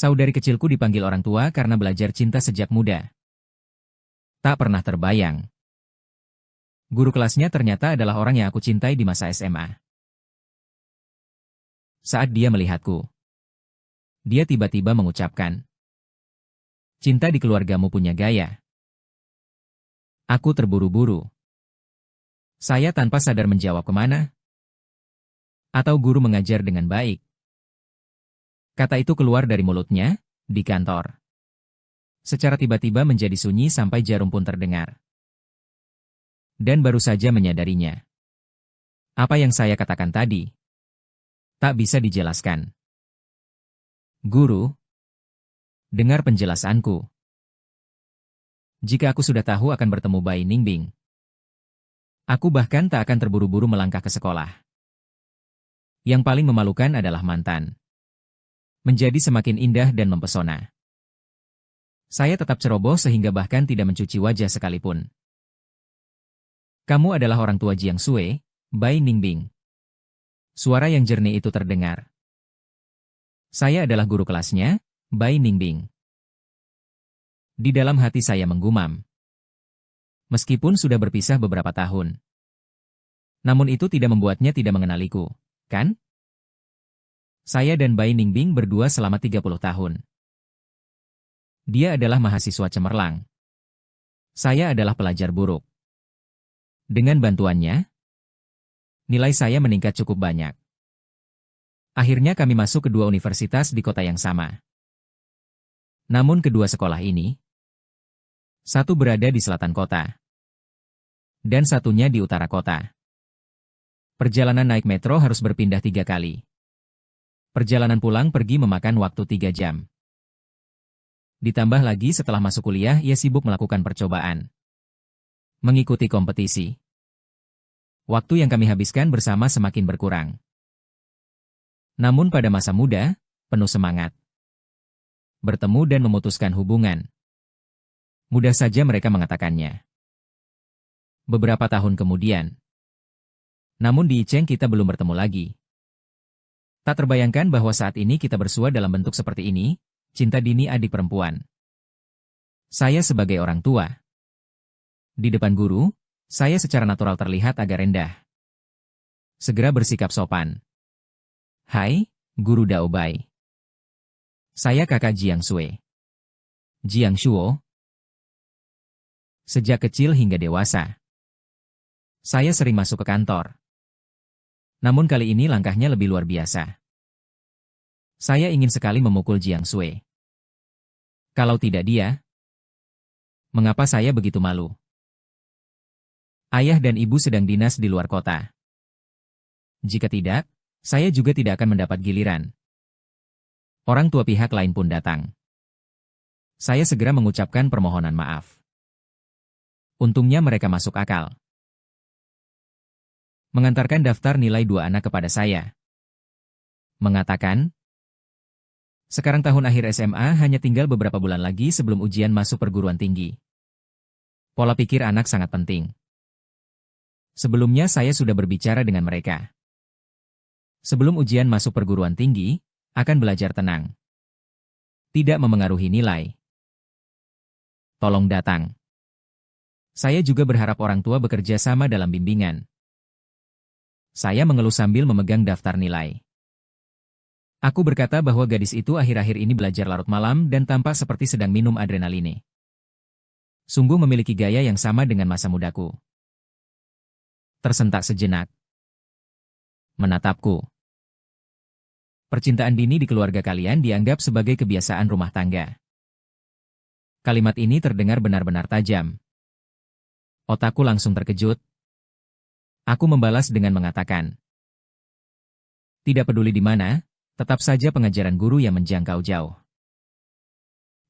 Saudari kecilku dipanggil orang tua karena belajar cinta sejak muda. Tak pernah terbayang. Guru kelasnya ternyata adalah orang yang aku cintai di masa SMA. Saat dia melihatku, dia tiba-tiba mengucapkan, "Cinta di keluargamu punya gaya." Aku terburu-buru. Saya tanpa sadar menjawab kemana? Atau guru mengajar dengan baik? Kata itu keluar dari mulutnya, di kantor. Secara tiba-tiba menjadi sunyi sampai jarum pun terdengar. Dan baru saja menyadarinya. Apa yang saya katakan tadi? Tak bisa dijelaskan. Guru, dengar penjelasanku. Jika aku sudah tahu akan bertemu Bai Ningbing, aku bahkan tak akan terburu-buru melangkah ke sekolah. Yang paling memalukan adalah mantan. Menjadi semakin indah dan mempesona. Saya tetap ceroboh sehingga bahkan tidak mencuci wajah sekalipun. Kamu adalah orang tua Jiang Sui, Bai Ningbing. Suara yang jernih itu terdengar. Saya adalah guru kelasnya, Bai Ningbing. Di dalam hati saya menggumam. Meskipun sudah berpisah beberapa tahun. Namun itu tidak membuatnya tidak mengenaliku, kan? Saya dan Bai Ningbing berdua selama 30 tahun. Dia adalah mahasiswa cemerlang. Saya adalah pelajar buruk. Dengan bantuannya, nilai saya meningkat cukup banyak. Akhirnya kami masuk ke dua universitas di kota yang sama. Namun kedua sekolah ini, satu berada di selatan kota, dan satunya di utara kota. Perjalanan naik metro harus berpindah 3 kali. Perjalanan pulang pergi memakan waktu 3 jam. Ditambah lagi setelah masuk kuliah ia sibuk melakukan percobaan. Mengikuti kompetisi. Waktu yang kami habiskan bersama semakin berkurang. Namun pada masa muda, penuh semangat. Bertemu dan memutuskan hubungan. Mudah saja mereka mengatakannya. Beberapa tahun kemudian. Namun di Iceng kita belum bertemu lagi. Tak terbayangkan bahwa saat ini kita bersua dalam bentuk seperti ini, cinta dini adik perempuan. Saya sebagai orang tua. Di depan guru, saya secara natural terlihat agak rendah. Segera bersikap sopan. Hai, Guru Dao Bai. Saya kakak Jiang Sui. Jiang Shuo. Sejak kecil hingga dewasa, saya sering masuk ke kantor. Namun kali ini langkahnya lebih luar biasa. Saya ingin sekali memukul Jiang Sui. Kalau tidak dia, mengapa saya begitu malu? Ayah dan ibu sedang dinas di luar kota. Jika tidak, saya juga tidak akan mendapat giliran. Orang tua pihak lain pun datang. Saya segera mengucapkan permohonan maaf. Untungnya mereka masuk akal. Mengantarkan daftar nilai 2 anak kepada saya. Mengatakan, sekarang tahun akhir SMA hanya tinggal beberapa bulan lagi sebelum ujian masuk perguruan tinggi. Pola pikir anak sangat penting. Sebelumnya saya sudah berbicara dengan mereka. Sebelum ujian masuk perguruan tinggi, akan belajar tenang. Tidak memengaruhi nilai. Tolong datang. Saya juga berharap orang tua bekerja sama dalam bimbingan. Saya mengeluh sambil memegang daftar nilai. Aku berkata bahwa gadis itu akhir-akhir ini belajar larut malam dan tampak seperti sedang minum adrenaline. Sungguh memiliki gaya yang sama dengan masa mudaku. Tersentak sejenak. Menatapku. Percintaan dini di keluarga kalian dianggap sebagai kebiasaan rumah tangga. Kalimat ini terdengar benar-benar tajam. Otakku langsung terkejut. Aku membalas dengan mengatakan, tidak peduli di mana, tetap saja pengajaran guru yang menjangkau jauh.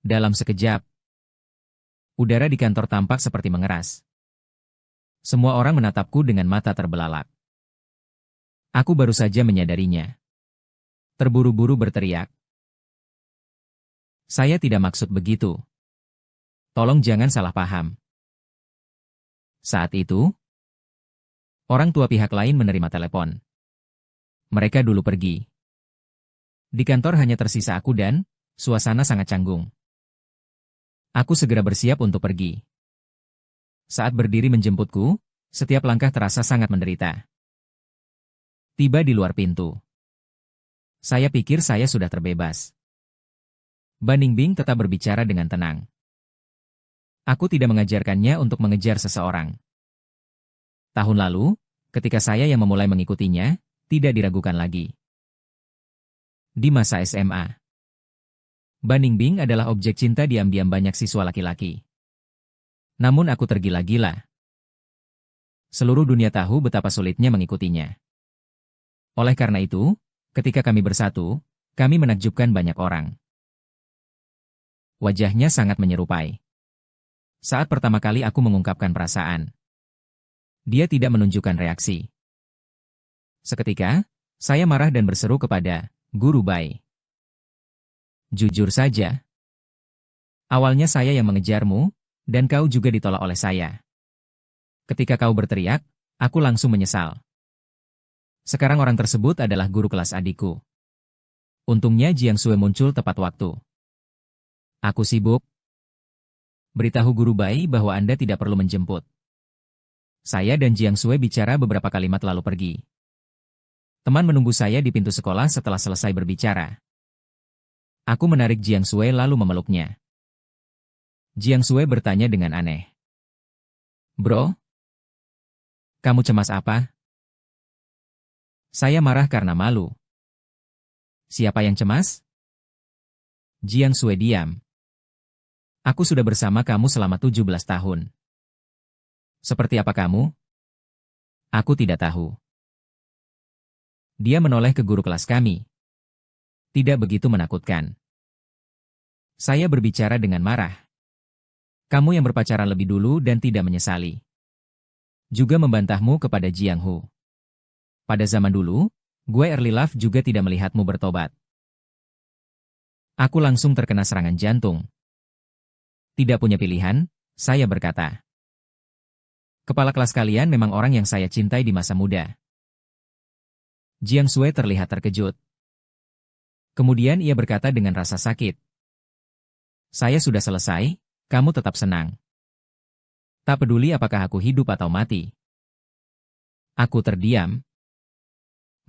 Dalam sekejap, udara di kantor tampak seperti mengeras. Semua orang menatapku dengan mata terbelalak. Aku baru saja menyadarinya. Terburu-buru berteriak. Saya tidak maksud begitu. Tolong jangan salah paham. Saat itu, orang tua pihak lain menerima telepon. Mereka dulu pergi. Di kantor hanya tersisa aku dan suasana sangat canggung. Aku segera bersiap untuk pergi. Saat berdiri menjemputku, setiap langkah terasa sangat menderita. Tiba di luar pintu. Saya pikir saya sudah terbebas. Ban Ningbing tetap berbicara dengan tenang. Aku tidak mengajarkannya untuk mengejar seseorang. Tahun lalu, ketika saya yang memulai mengikutinya, tidak diragukan lagi. Di masa SMA, Ban Ningbing adalah objek cinta diam-diam banyak siswa laki-laki. Namun aku tergila-gila. Seluruh dunia tahu betapa sulitnya mengikutinya. Oleh karena itu, ketika kami bersatu, kami menakjubkan banyak orang. Wajahnya sangat menyerupai. Saat pertama kali aku mengungkapkan perasaan, dia tidak menunjukkan reaksi. Seketika, saya marah dan berseru kepada Guru Bai. Jujur saja, awalnya saya yang mengejarmu, dan kau juga ditolak oleh saya. Ketika kau berteriak, aku langsung menyesal. Sekarang orang tersebut adalah guru kelas adikku. Untungnya Jiang Sue muncul tepat waktu. Aku sibuk. Beritahu Guru Bai bahwa Anda tidak perlu menjemput. Saya dan Jiang Sue bicara beberapa kalimat lalu pergi. Teman menunggu saya di pintu sekolah setelah selesai berbicara. Aku menarik Jiang Sue lalu memeluknya. Jiang Sue bertanya dengan aneh. Bro, kamu cemas apa? Saya marah karena malu. Siapa yang cemas? Jiang Sue diam. Aku sudah bersama kamu selama 17 tahun. Seperti apa kamu? Aku tidak tahu. Dia menoleh ke guru kelas kami. Tidak begitu menakutkan. Saya berbicara dengan marah. Kamu yang berpacaran lebih dulu dan tidak menyesali. Juga membantahmu kepada Jiang Hu. Pada zaman dulu, gue Early Love juga tidak melihatmu bertobat. Aku langsung terkena serangan jantung. Tidak punya pilihan, saya berkata. Kepala kelas kalian memang orang yang saya cintai di masa muda. Jiang Sue terlihat terkejut. Kemudian ia berkata dengan rasa sakit. Saya sudah selesai, kamu tetap senang. Tak peduli apakah aku hidup atau mati. Aku terdiam.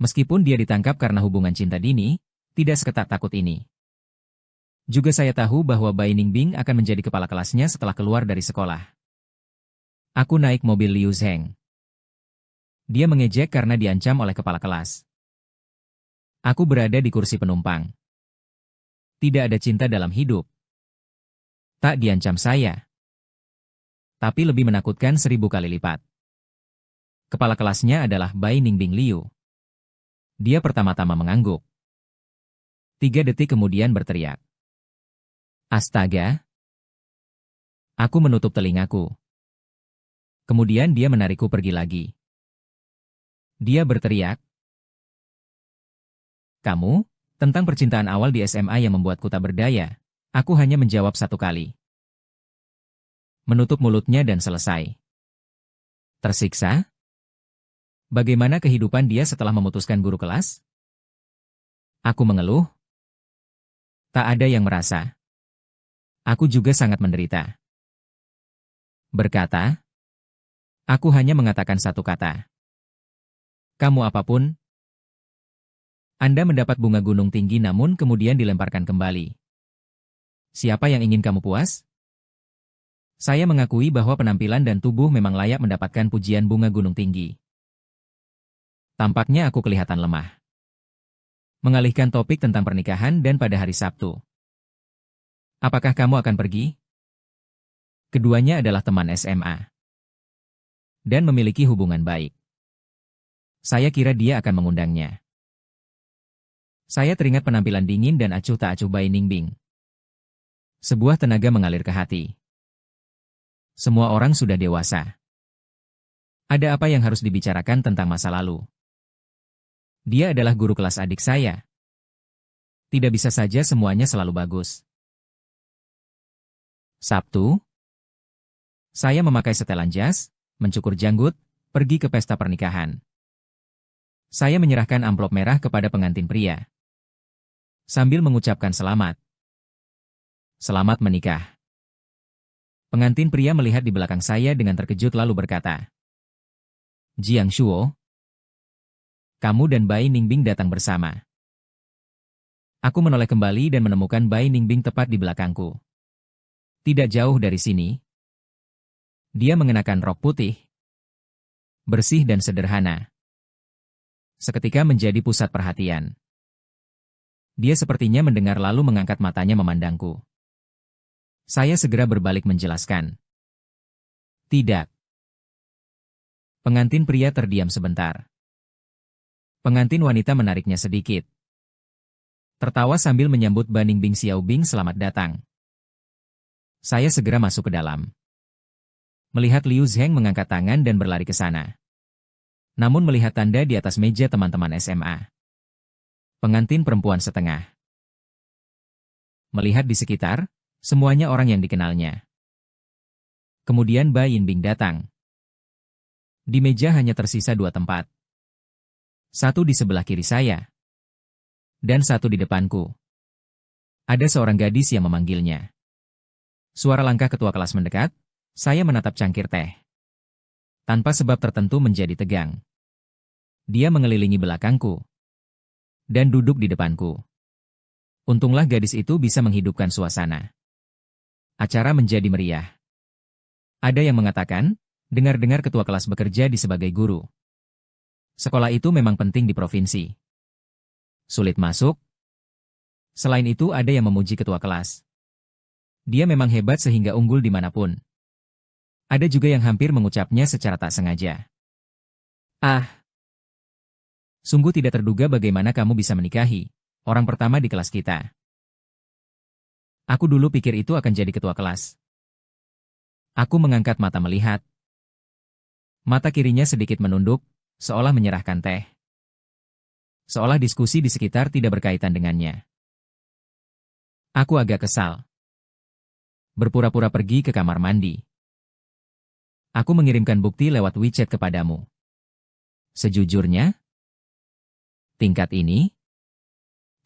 Meskipun dia ditangkap karena hubungan cinta dini, tidak seketat takut ini. Juga saya tahu bahwa Bai Ningbing akan menjadi kepala kelasnya setelah keluar dari sekolah. Aku naik mobil Liu Zheng. Dia mengejek karena diancam oleh kepala kelas. Aku berada di kursi penumpang. Tidak ada cinta dalam hidup. Tak diancam saya. Tapi lebih menakutkan 1000 kali lipat. Kepala kelasnya adalah Bai Ningbing Liu. Dia pertama-tama mengangguk. 3 detik kemudian berteriak. Astaga! Aku menutup telingaku. Kemudian dia menarikku pergi lagi. Dia berteriak. Kamu, tentang percintaan awal di SMA yang membuatku tak berdaya, aku hanya menjawab 1 kali. Menutup mulutnya dan selesai. Tersiksa? Bagaimana kehidupan dia setelah memutuskan guru kelas? Aku mengeluh. Tak ada yang merasa. Aku juga sangat menderita. Berkata, aku hanya mengatakan 1 kata. Kamu apapun. Anda mendapat bunga gunung tinggi namun kemudian dilemparkan kembali. Siapa yang ingin kamu puas? Saya mengakui bahwa penampilan dan tubuh memang layak mendapatkan pujian bunga gunung tinggi. Tampaknya aku kelihatan lemah. Mengalihkan topik tentang pernikahan dan pada hari Sabtu. Apakah kamu akan pergi? Keduanya adalah teman SMA. Dan memiliki hubungan baik. Saya kira dia akan mengundangnya. Saya teringat penampilan dingin dan acuh tak acuh Bai Ningbing. Sebuah tenaga mengalir ke hati. Semua orang sudah dewasa. Ada apa yang harus dibicarakan tentang masa lalu? Dia adalah guru kelas adik saya. Tidak bisa saja semuanya selalu bagus. Sabtu, saya memakai setelan jas, mencukur janggut, pergi ke pesta pernikahan. Saya menyerahkan amplop merah kepada pengantin pria. Sambil mengucapkan selamat. Selamat menikah. Pengantin pria melihat di belakang saya dengan terkejut lalu berkata, Jiang Shuo, kamu dan Bai Ningbing datang bersama. Aku menoleh kembali dan menemukan Bai Ningbing tepat di belakangku. Tidak jauh dari sini. Dia mengenakan rok putih, bersih dan sederhana. Seketika menjadi pusat perhatian. Dia sepertinya mendengar lalu mengangkat matanya memandangku. Saya segera berbalik menjelaskan. Tidak. Pengantin pria terdiam sebentar. Pengantin wanita menariknya sedikit. Tertawa sambil menyambut Bai Ningbing Xiaobing selamat datang. Saya segera masuk ke dalam. Melihat Liu Zheng mengangkat tangan dan berlari ke sana. Namun melihat tanda di atas meja teman-teman SMA. Pengantin perempuan setengah. Melihat di sekitar, semuanya orang yang dikenalnya. Kemudian Bai Yinbing datang. Di meja hanya tersisa 2 tempat. Satu di sebelah kiri saya. Dan satu di depanku. Ada seorang gadis yang memanggilnya. Suara langkah ketua kelas mendekat, saya menatap cangkir teh. Tanpa sebab tertentu menjadi tegang. Dia mengelilingi belakangku. Dan duduk di depanku. Untunglah gadis itu bisa menghidupkan suasana. Acara menjadi meriah. Ada yang mengatakan, dengar-dengar ketua kelas bekerja di sebagai guru. Sekolah itu memang penting di provinsi. Sulit masuk. Selain itu ada yang memuji ketua kelas. Dia memang hebat sehingga unggul dimanapun. Ada juga yang hampir mengucapnya secara tak sengaja. Ah! Sungguh tidak terduga bagaimana kamu bisa menikahi orang pertama di kelas kita. Aku dulu pikir itu akan jadi ketua kelas. Aku mengangkat mata melihat. Mata kirinya sedikit menunduk, seolah menyerahkan teh. Seolah diskusi di sekitar tidak berkaitan dengannya. Aku agak kesal. Berpura-pura pergi ke kamar mandi. Aku mengirimkan bukti lewat WeChat kepadamu. Sejujurnya, tingkat ini,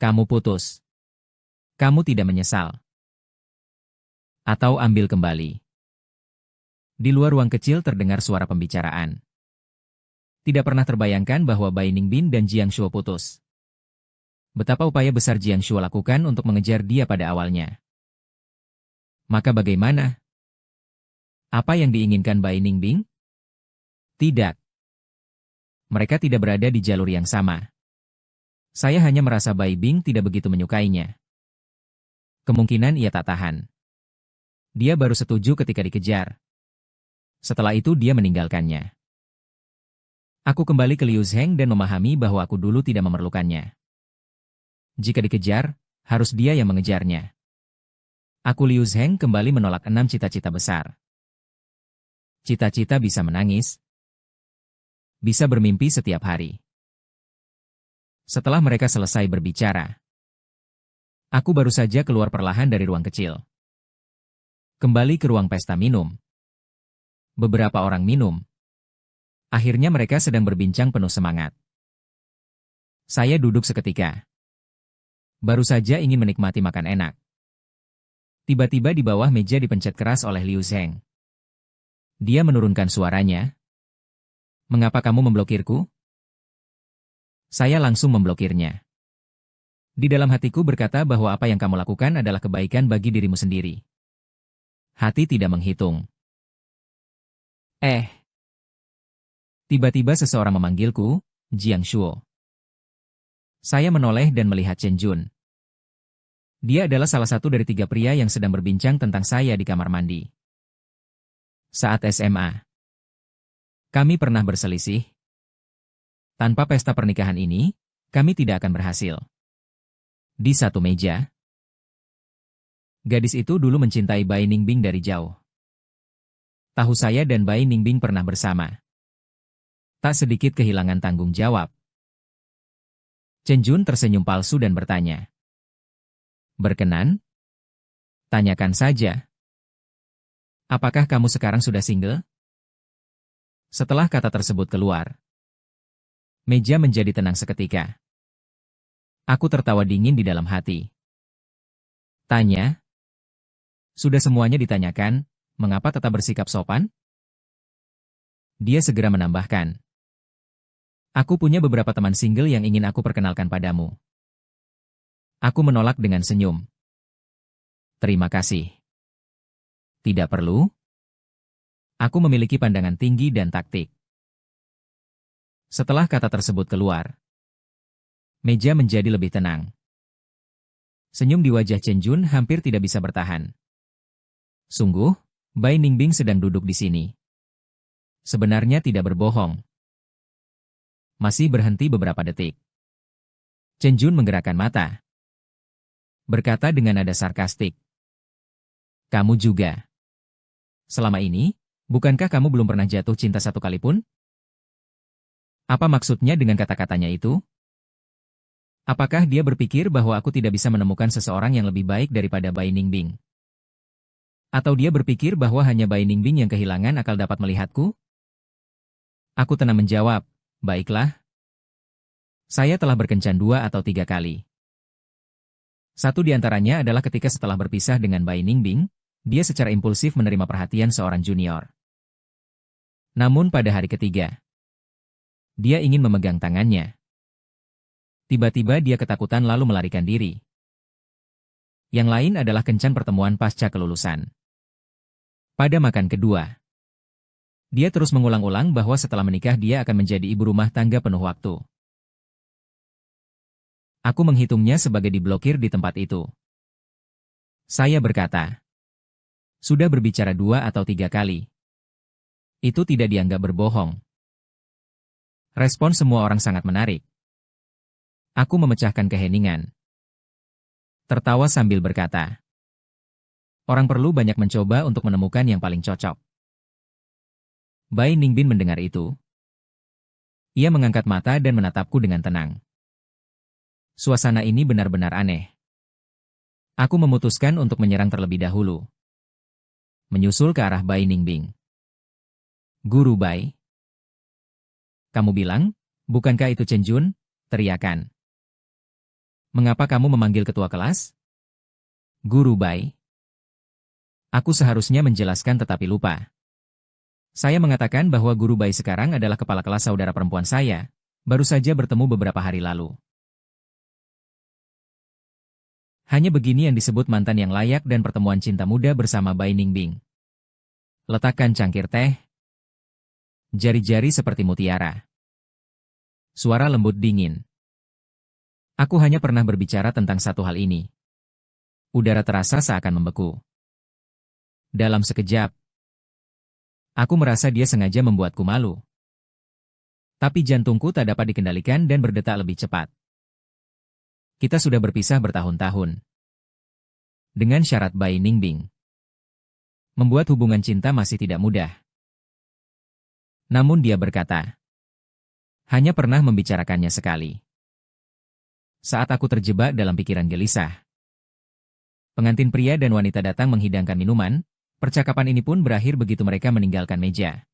kamu putus. Kamu tidak menyesal. Atau ambil kembali. Di luar ruang kecil terdengar suara pembicaraan. Tidak pernah terbayangkan bahwa Bai Ningbing dan Jiang Shuo putus. Betapa upaya besar Jiang Shuo lakukan untuk mengejar dia pada awalnya. Maka bagaimana? Apa yang diinginkan Bai Ningbing? Tidak. Mereka tidak berada di jalur yang sama. Saya hanya merasa Bai Bing tidak begitu menyukainya. Kemungkinan ia tak tahan. Dia baru setuju ketika dikejar. Setelah itu dia meninggalkannya. Aku kembali ke Liu Zheng dan memahami bahwa aku dulu tidak memerlukannya. Jika dikejar, harus dia yang mengejarnya. Aku Liu Zheng kembali menolak 6 cita-cita besar. Cita-cita bisa menangis. Bisa bermimpi setiap hari. Setelah mereka selesai berbicara, aku baru saja keluar perlahan dari ruang kecil. Kembali ke ruang pesta minum. Beberapa orang minum. Akhirnya mereka sedang berbincang penuh semangat. Saya duduk seketika. Baru saja ingin menikmati makan enak. Tiba-tiba di bawah meja dipencet keras oleh Liu Zheng. Dia menurunkan suaranya. Mengapa kamu memblokirku? Saya langsung memblokirnya. Di dalam hatiku berkata bahwa apa yang kamu lakukan adalah kebaikan bagi dirimu sendiri. Hati tidak menghitung. Tiba-tiba seseorang memanggilku, Jiang Shuo. Saya menoleh dan melihat Chen Jun. Dia adalah salah satu dari 3 pria yang sedang berbincang tentang saya di kamar mandi. Saat SMA, kami pernah berselisih. Tanpa pesta pernikahan ini, kami tidak akan berhasil. Di satu meja, gadis itu dulu mencintai Bai Ningbing dari jauh. Tahu saya dan Bai Ningbing pernah bersama. Tak sedikit kehilangan tanggung jawab. Chen Jun tersenyum palsu dan bertanya. Berkenan? Tanyakan saja. Apakah kamu sekarang sudah single? Setelah kata tersebut keluar, meja menjadi tenang seketika. Aku tertawa dingin di dalam hati. Tanya, Sudah semuanya ditanyakan, mengapa tetap bersikap sopan? Dia segera menambahkan. Aku punya beberapa teman single yang ingin aku perkenalkan padamu. Aku menolak dengan senyum. Terima kasih. Tidak perlu. Aku memiliki pandangan tinggi dan taktik. Setelah kata tersebut keluar, meja menjadi lebih tenang. Senyum di wajah Chen Jun hampir tidak bisa bertahan. Sungguh, Bai Ningbing sedang duduk di sini. Sebenarnya tidak berbohong. Masih berhenti beberapa detik. Chen Jun menggerakkan mata. Berkata dengan nada sarkastik. Kamu juga. Selama ini, bukankah kamu belum pernah jatuh cinta satu kali pun? Apa maksudnya dengan kata-katanya itu? Apakah dia berpikir bahwa aku tidak bisa menemukan seseorang yang lebih baik daripada Bai Ningbing? Atau dia berpikir bahwa hanya Bai Ningbing yang kehilangan akal dapat melihatku? Aku tenang menjawab, baiklah. Saya telah berkencan 2 atau 3 kali. Satu di antaranya adalah ketika setelah berpisah dengan Bai Ningbing, dia secara impulsif menerima perhatian seorang junior. Namun pada hari ketiga, dia ingin memegang tangannya. Tiba-tiba dia ketakutan lalu melarikan diri. Yang lain adalah kencan pertemuan pasca kelulusan. Pada makan kedua, dia terus mengulang-ulang bahwa setelah menikah dia akan menjadi ibu rumah tangga penuh waktu. Aku menghitungnya sebagai diblokir di tempat itu. Saya berkata, sudah berbicara 2 atau 3 kali. Itu tidak dianggap berbohong. Respon semua orang sangat menarik. Aku memecahkan keheningan. Tertawa sambil berkata, orang perlu banyak mencoba untuk menemukan yang paling cocok. Bai Ningbing mendengar itu. Ia mengangkat mata dan menatapku dengan tenang. Suasana ini benar-benar aneh. Aku memutuskan untuk menyerang terlebih dahulu. Menyusul ke arah Bai Ningbing. Guru Bai. Kamu bilang, bukankah itu Chen Jun? Teriakan. Mengapa kamu memanggil ketua kelas? Guru Bai. Aku seharusnya menjelaskan tetapi lupa. Saya mengatakan bahwa Guru Bai sekarang adalah kepala kelas saudara perempuan saya, baru saja bertemu beberapa hari lalu. Hanya begini yang disebut mantan yang layak dan pertemuan cinta muda bersama Bai Ningbing. Letakkan cangkir teh. Jari-jari seperti mutiara. Suara lembut dingin. Aku hanya pernah berbicara tentang satu hal ini. Udara terasa seakan membeku. Dalam sekejap, aku merasa dia sengaja membuatku malu. Tapi jantungku tak dapat dikendalikan dan berdetak lebih cepat. Kita sudah berpisah bertahun-tahun. Dengan syarat Bai Ningbing. Membuat hubungan cinta masih tidak mudah. Namun dia berkata, hanya pernah membicarakannya sekali. Saat aku terjebak dalam pikiran gelisah. Pengantin pria dan wanita datang menghidangkan minuman, percakapan ini pun berakhir begitu mereka meninggalkan meja.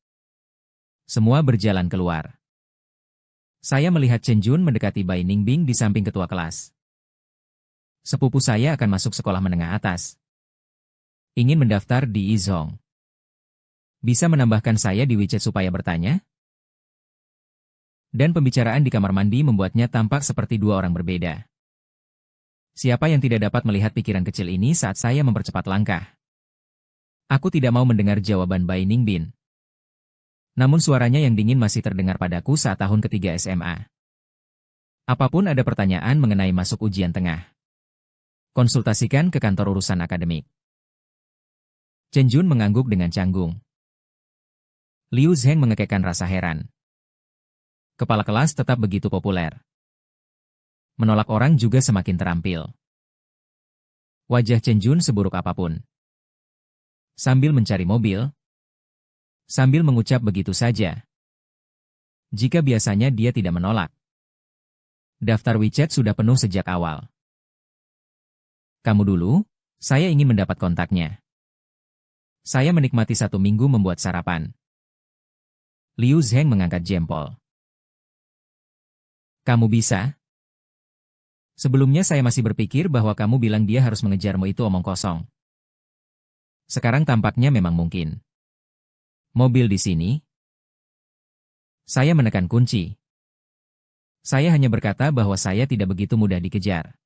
Semua berjalan keluar. Saya melihat Chen Jun mendekati Bai Ningbing di samping ketua kelas. Sepupu saya akan masuk sekolah menengah atas. Ingin mendaftar di Yizhong. Bisa menambahkan saya di WeChat supaya bertanya? Dan pembicaraan di kamar mandi membuatnya tampak seperti 2 orang berbeda. Siapa yang tidak dapat melihat pikiran kecil ini saat saya mempercepat langkah? Aku tidak mau mendengar jawaban Bai Ningbing. Namun suaranya yang dingin masih terdengar padaku saat tahun ketiga SMA. Apapun ada pertanyaan mengenai masuk ujian tengah. Konsultasikan ke kantor urusan akademik. Chen Jun mengangguk dengan canggung. Liu Zheng mengekekkan rasa heran. Kepala kelas tetap begitu populer. Menolak orang juga semakin terampil. Wajah Chen Jun seburuk apapun. Sambil mencari mobil, sambil mengucap begitu saja. Jika biasanya dia tidak menolak. Daftar WeChat sudah penuh sejak awal. Kamu dulu, saya ingin mendapat kontaknya. Saya menikmati 1 minggu membuat sarapan. Liu Zheng mengangkat jempol. Kamu bisa? Sebelumnya saya masih berpikir bahwa kamu bilang dia harus mengejarmu itu omong kosong. Sekarang tampaknya memang mungkin. Mobil di sini? Saya menekan kunci. Saya hanya berkata bahwa saya tidak begitu mudah dikejar.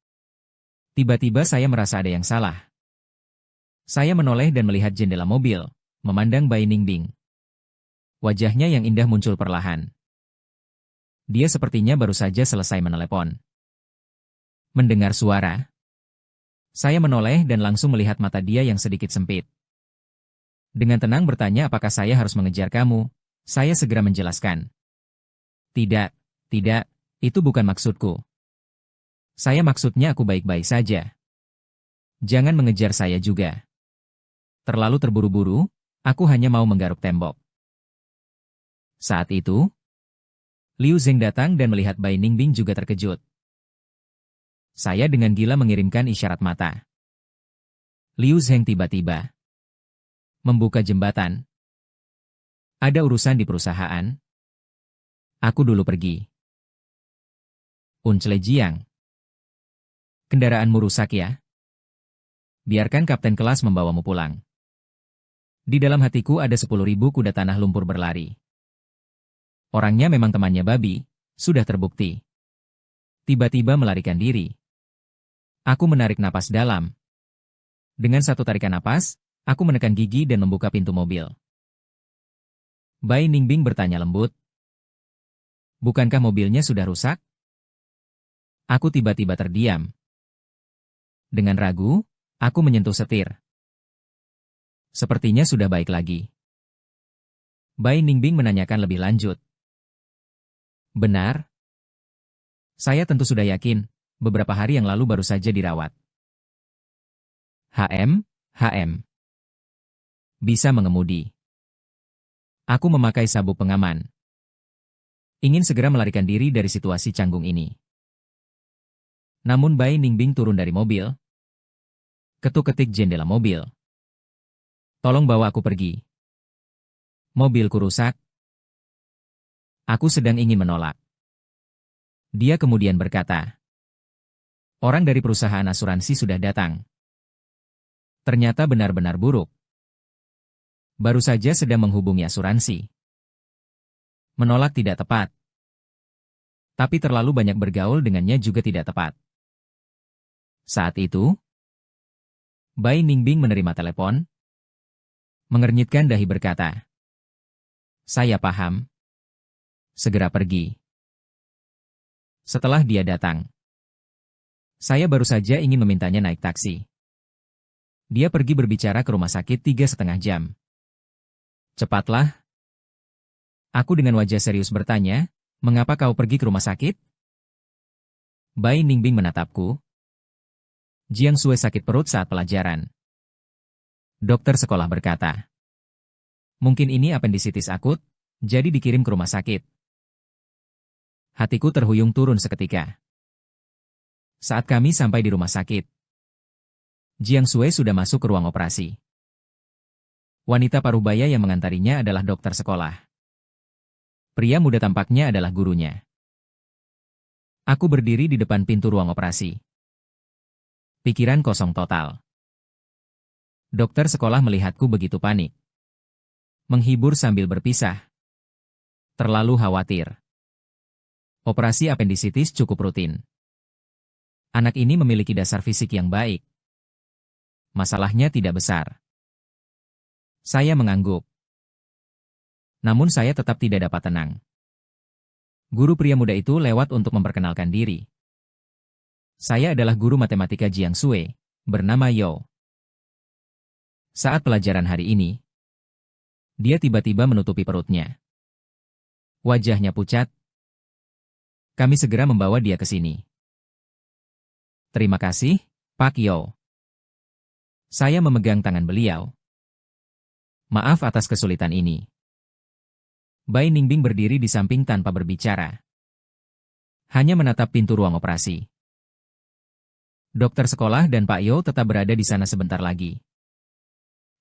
Tiba-tiba saya merasa ada yang salah. Saya menoleh dan melihat jendela mobil, memandang Bai Ningbing. Wajahnya yang indah muncul perlahan. Dia sepertinya baru saja selesai menelepon. Mendengar suara, saya menoleh dan langsung melihat mata dia yang sedikit sempit. Dengan tenang bertanya apakah saya harus mengejar kamu. Saya segera menjelaskan. Tidak, tidak, itu bukan maksudku. Saya maksudnya aku baik-baik saja. Jangan mengejar saya juga. Terlalu terburu-buru, aku hanya mau menggaruk tembok. Saat itu, Liu Zeng datang dan melihat Bai Ningbing juga terkejut. Saya dengan gila mengirimkan isyarat mata. Liu Zeng tiba-tiba membuka jembatan. Ada urusan di perusahaan. Aku dulu pergi. Uncele Jiang. Kendaraanmu rusak ya? Biarkan kapten kelas membawamu pulang. Di dalam hatiku ada 10.000 kuda tanah lumpur berlari. Orangnya memang temannya babi, sudah terbukti. Tiba-tiba melarikan diri. Aku menarik napas dalam. Dengan satu tarikan napas, aku menekan gigi dan membuka pintu mobil. Bai Ningbing bertanya lembut. Bukankah mobilnya sudah rusak? Aku tiba-tiba terdiam. Dengan ragu, aku menyentuh setir. Sepertinya sudah baik lagi. Bai Ningbing menanyakan lebih lanjut. Benar? Saya tentu sudah yakin, beberapa hari yang lalu baru saja dirawat. HM. Bisa mengemudi. Aku memakai sabuk pengaman. Ingin segera melarikan diri dari situasi canggung ini. Namun Bai Ningbing turun dari mobil. Ketuk-ketik jendela mobil. Tolong bawa aku pergi. Mobilku rusak. Aku sedang ingin menolak. Dia kemudian berkata, orang dari perusahaan asuransi sudah datang. Ternyata benar-benar buruk. Baru saja sedang menghubungi asuransi. Menolak tidak tepat. Tapi terlalu banyak bergaul dengannya juga tidak tepat. Saat itu, Bai Ningbing menerima telepon, mengernyitkan dahi berkata, saya paham. Segera pergi. Setelah dia datang, saya baru saja ingin memintanya naik taksi. Dia pergi berbicara ke rumah sakit 3,5 jam. Cepatlah. Aku dengan wajah serius bertanya, mengapa kau pergi ke rumah sakit? Bai Ningbing menatapku. Jiang Sue sakit perut saat pelajaran. Dokter sekolah berkata, mungkin ini apendisitis akut, jadi dikirim ke rumah sakit. Hatiku terhuyung turun seketika. Saat kami sampai di rumah sakit, Jiang Sue sudah masuk ke ruang operasi. Wanita parubaya yang mengantarinya adalah dokter sekolah. Pria muda tampaknya adalah gurunya. Aku berdiri di depan pintu ruang operasi. Pikiran kosong total. Dokter sekolah melihatku begitu panik. Menghibur sambil berpisah. Terlalu khawatir. Operasi apendisitis cukup rutin. Anak ini memiliki dasar fisik yang baik. Masalahnya tidak besar. Saya mengangguk. Namun saya tetap tidak dapat tenang. Guru pria muda itu lewat untuk memperkenalkan diri. Saya adalah guru matematika Jiang Sue, bernama Yo. Saat pelajaran hari ini, dia tiba-tiba menutupi perutnya. Wajahnya pucat. Kami segera membawa dia ke sini. Terima kasih, Pak Yo. Saya memegang tangan beliau. Maaf atas kesulitan ini. Bai Ningbing berdiri di samping tanpa berbicara. Hanya menatap pintu ruang operasi. Dokter sekolah dan Pak Yo tetap berada di sana sebentar lagi.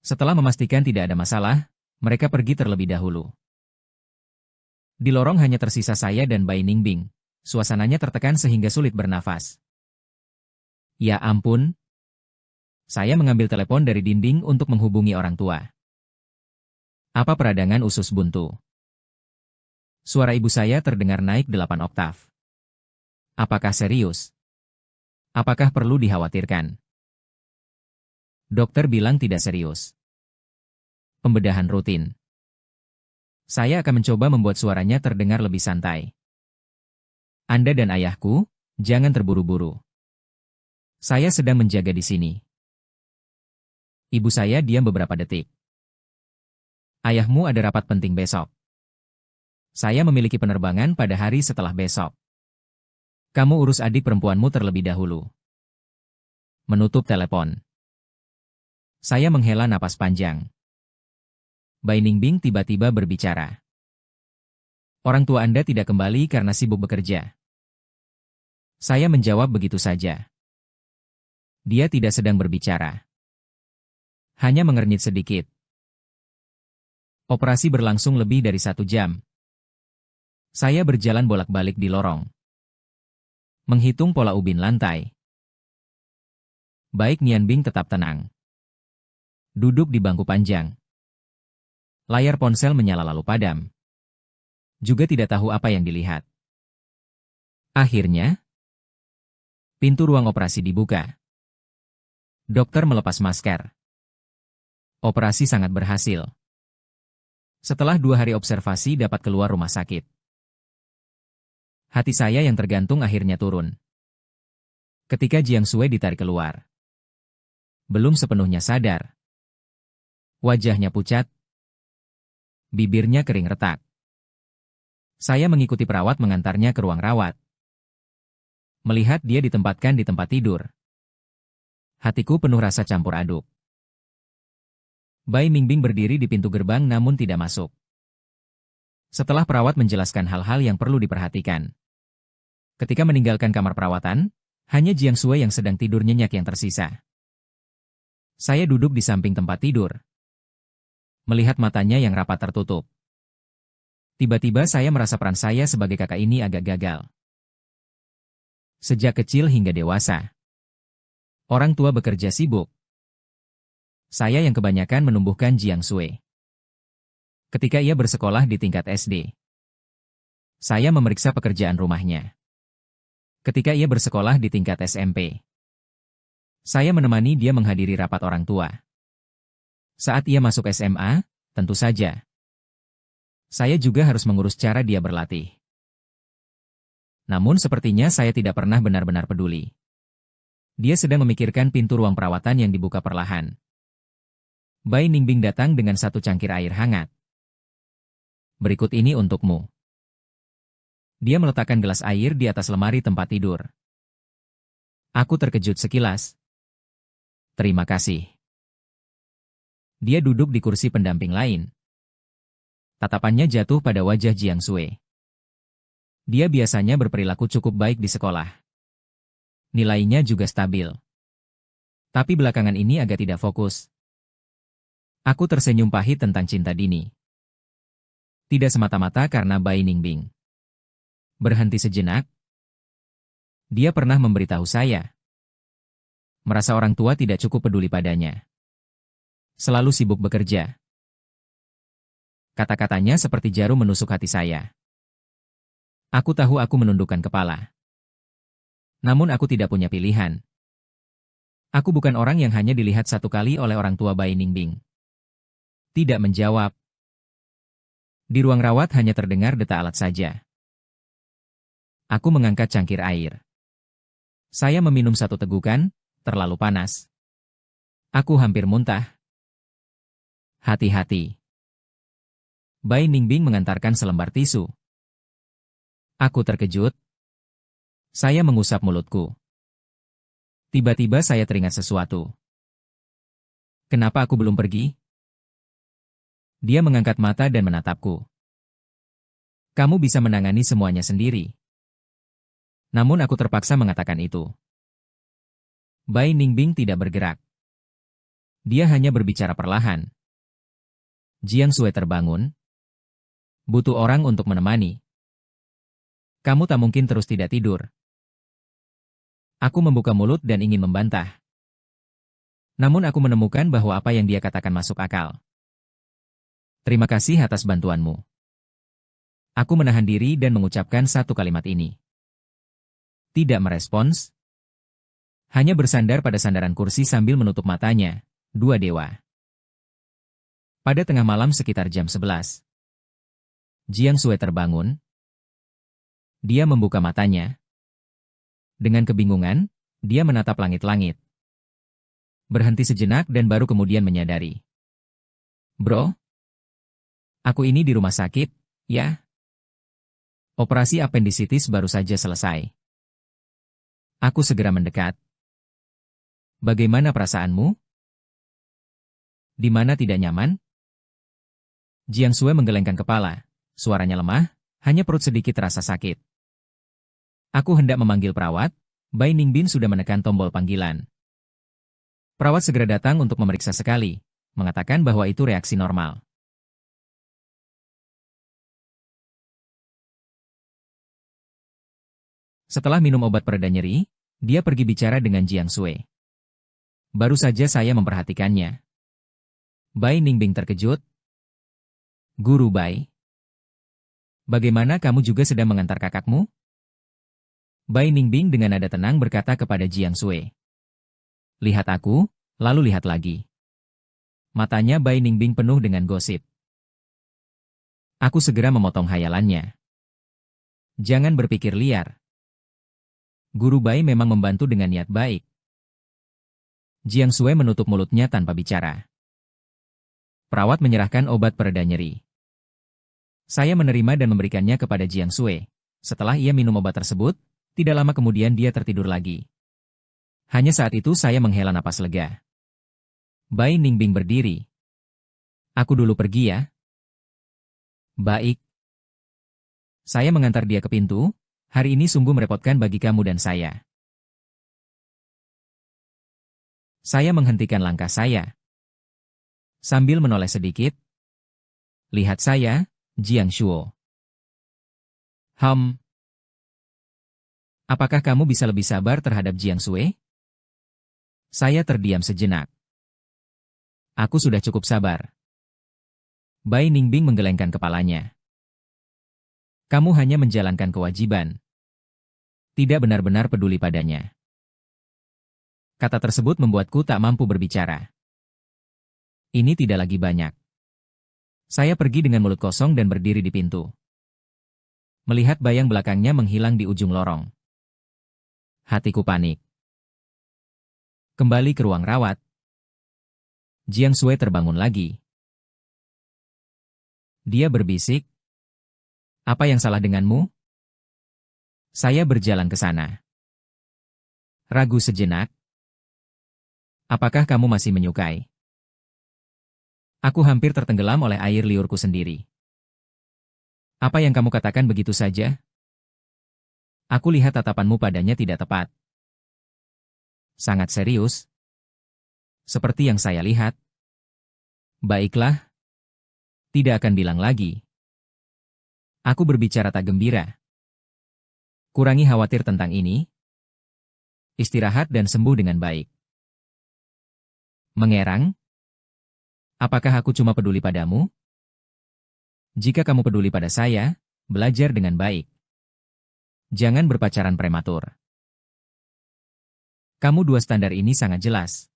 Setelah memastikan tidak ada masalah, mereka pergi terlebih dahulu. Di lorong hanya tersisa saya dan Bai Ningbing. Suasananya tertekan sehingga sulit bernafas. Ya ampun. Saya mengambil telepon dari dinding untuk menghubungi orang tua. Apa peradangan usus buntu? Suara ibu saya terdengar naik 8 oktav. Apakah serius? Apakah perlu dikhawatirkan? Dokter bilang tidak serius. Pembedahan rutin. Saya akan mencoba membuat suaranya terdengar lebih santai. Anda dan ayahku, jangan terburu-buru. Saya sedang menjaga di sini. Ibu saya diam beberapa detik. Ayahmu ada rapat penting besok. Saya memiliki penerbangan pada hari setelah besok. Kamu urus adik perempuanmu terlebih dahulu. Menutup telepon. Saya menghela napas panjang. Bai Ningbing tiba-tiba berbicara. Orang tua Anda tidak kembali karena sibuk bekerja. Saya menjawab begitu saja. Dia tidak sedang berbicara. Hanya mengernyit sedikit. Operasi berlangsung lebih dari 1 jam. Saya berjalan bolak-balik di lorong. Menghitung pola ubin lantai. Baik Nianbing tetap tenang. Duduk di bangku panjang. Layar ponsel menyala lalu padam. Juga tidak tahu apa yang dilihat. Akhirnya, pintu ruang operasi dibuka. Dokter melepas masker. Operasi sangat berhasil. Setelah 2 hari observasi dapat keluar rumah sakit. Hati saya yang tergantung akhirnya turun. Ketika Jiang Sui ditarik keluar. Belum sepenuhnya sadar. Wajahnya pucat. Bibirnya kering retak. Saya mengikuti perawat mengantarnya ke ruang rawat. Melihat dia ditempatkan di tempat tidur. Hatiku penuh rasa campur aduk. Bai Ningbing berdiri di pintu gerbang namun tidak masuk. Setelah perawat menjelaskan hal-hal yang perlu diperhatikan. Ketika meninggalkan kamar perawatan, hanya Jiang Sui yang sedang tidur nyenyak yang tersisa. Saya duduk di samping tempat tidur. Melihat matanya yang rapat tertutup. Tiba-tiba saya merasa peran saya sebagai kakak ini agak gagal. Sejak kecil hingga dewasa. Orang tua bekerja sibuk. Saya yang kebanyakan menumbuhkan Jiang Sui. Ketika ia bersekolah di tingkat SD. Saya memeriksa pekerjaan rumahnya. Ketika ia bersekolah di tingkat SMP. Saya menemani dia menghadiri rapat orang tua. Saat ia masuk SMA, tentu saja. Saya juga harus mengurus cara dia berlatih. Namun sepertinya saya tidak pernah benar-benar peduli. Dia sedang memikirkan pintu ruang perawatan yang dibuka perlahan. Bai Ningbing datang dengan 1 cangkir air hangat. Berikut ini untukmu. Dia meletakkan gelas air di atas lemari tempat tidur. Aku terkejut sekilas. Terima kasih. Dia duduk di kursi pendamping lain. Tatapannya jatuh pada wajah Jiang Sui. Dia biasanya berperilaku cukup baik di sekolah. Nilainya juga stabil. Tapi belakangan ini agak tidak fokus. Aku tersenyum pahit tentang cinta dini. Tidak semata-mata karena Bai Ningbing. Berhenti sejenak. Dia pernah memberitahu saya. Merasa orang tua tidak cukup peduli padanya. Selalu sibuk bekerja. Kata-katanya seperti jarum menusuk hati saya. Aku tahu aku menundukkan kepala. Namun aku tidak punya pilihan. Aku bukan orang yang hanya dilihat 1 kali oleh orang tua Bai Ningbing. Tidak menjawab. Di ruang rawat hanya terdengar detak alat saja. Aku mengangkat cangkir air. Saya meminum 1 tegukan, terlalu panas. Aku hampir muntah. Hati-hati. Bai Ningbing mengantarkan selembar tisu. Aku terkejut. Saya mengusap mulutku. Tiba-tiba saya teringat sesuatu. Kenapa aku belum pergi? Dia mengangkat mata dan menatapku. Kamu bisa menangani semuanya sendiri. Namun aku terpaksa mengatakan itu. Bai Ningbing tidak bergerak. Dia hanya berbicara perlahan. Jiang Sui terbangun. Butuh orang untuk menemani. Kamu tak mungkin terus tidak tidur. Aku membuka mulut dan ingin membantah. Namun aku menemukan bahwa apa yang dia katakan masuk akal. Terima kasih atas bantuanmu. Aku menahan diri dan mengucapkan satu kalimat ini. Tidak merespons. Hanya bersandar pada sandaran kursi sambil menutup matanya. Dua dewa. Pada tengah malam sekitar jam 11. Jiang Sui terbangun. Dia membuka matanya. Dengan kebingungan, dia menatap langit-langit. Berhenti sejenak dan baru kemudian menyadari. Bro? Aku ini di rumah sakit, ya? Operasi apendisitis baru saja selesai. Aku segera mendekat. Bagaimana perasaanmu? Di mana tidak nyaman? Jiang Sui menggelengkan kepala. Suaranya lemah, hanya perut sedikit terasa sakit. Aku hendak memanggil perawat, Bai Ningbin sudah menekan tombol panggilan. Perawat segera datang untuk memeriksa sekali, mengatakan bahwa itu reaksi normal. Setelah minum obat pereda nyeri, dia pergi bicara dengan Jiang Sui. Baru saja saya memperhatikannya. Bai Ningbing terkejut. Guru Bai. Bagaimana kamu juga sedang mengantar kakakmu? Bai Ningbing dengan nada tenang berkata kepada Jiang Sui. Lihat aku, lalu lihat lagi. Matanya Bai Ningbing penuh dengan gosip. Aku segera memotong hayalannya. Jangan berpikir liar. Guru Bai memang membantu dengan niat baik. Jiang Sui menutup mulutnya tanpa bicara. Perawat menyerahkan obat pereda nyeri. Saya menerima dan memberikannya kepada Jiang Sui. Setelah ia minum obat tersebut, tidak lama kemudian dia tertidur lagi. Hanya saat itu saya menghela napas lega. Bai Ningbing berdiri. Aku dulu pergi ya. Baik. Saya mengantar dia ke pintu. Hari ini sungguh merepotkan bagi kamu dan saya. Saya menghentikan langkah saya. Sambil menoleh sedikit. Lihat saya, Jiang Shuo. Apakah kamu bisa lebih sabar terhadap Jiang Sui? Saya terdiam sejenak. Aku sudah cukup sabar. Bai Ningbing menggelengkan kepalanya. Kamu hanya menjalankan kewajiban. Tidak benar-benar peduli padanya. Kata tersebut membuatku tak mampu berbicara. Ini tidak lagi banyak. Saya pergi dengan mulut kosong dan berdiri di pintu. Melihat bayang belakangnya menghilang di ujung lorong. Hatiku panik. Kembali ke ruang rawat. Jiang Sui terbangun lagi. Dia berbisik. Apa yang salah denganmu? Saya berjalan ke sana. Ragu sejenak. Apakah kamu masih menyukai? Aku hampir tertenggelam oleh air liurku sendiri. Apa yang kamu katakan begitu saja? Aku lihat tatapanmu padanya tidak tepat. Sangat serius. Seperti yang saya lihat. Baiklah. Tidak akan bilang lagi. Aku berbicara tak gembira. Kurangi khawatir tentang ini. Istirahat dan sembuh dengan baik. Mengerang? Apakah aku cuma peduli padamu? Jika kamu peduli pada saya, belajar dengan baik. Jangan berpacaran prematur. Kamu dua standar ini sangat jelas.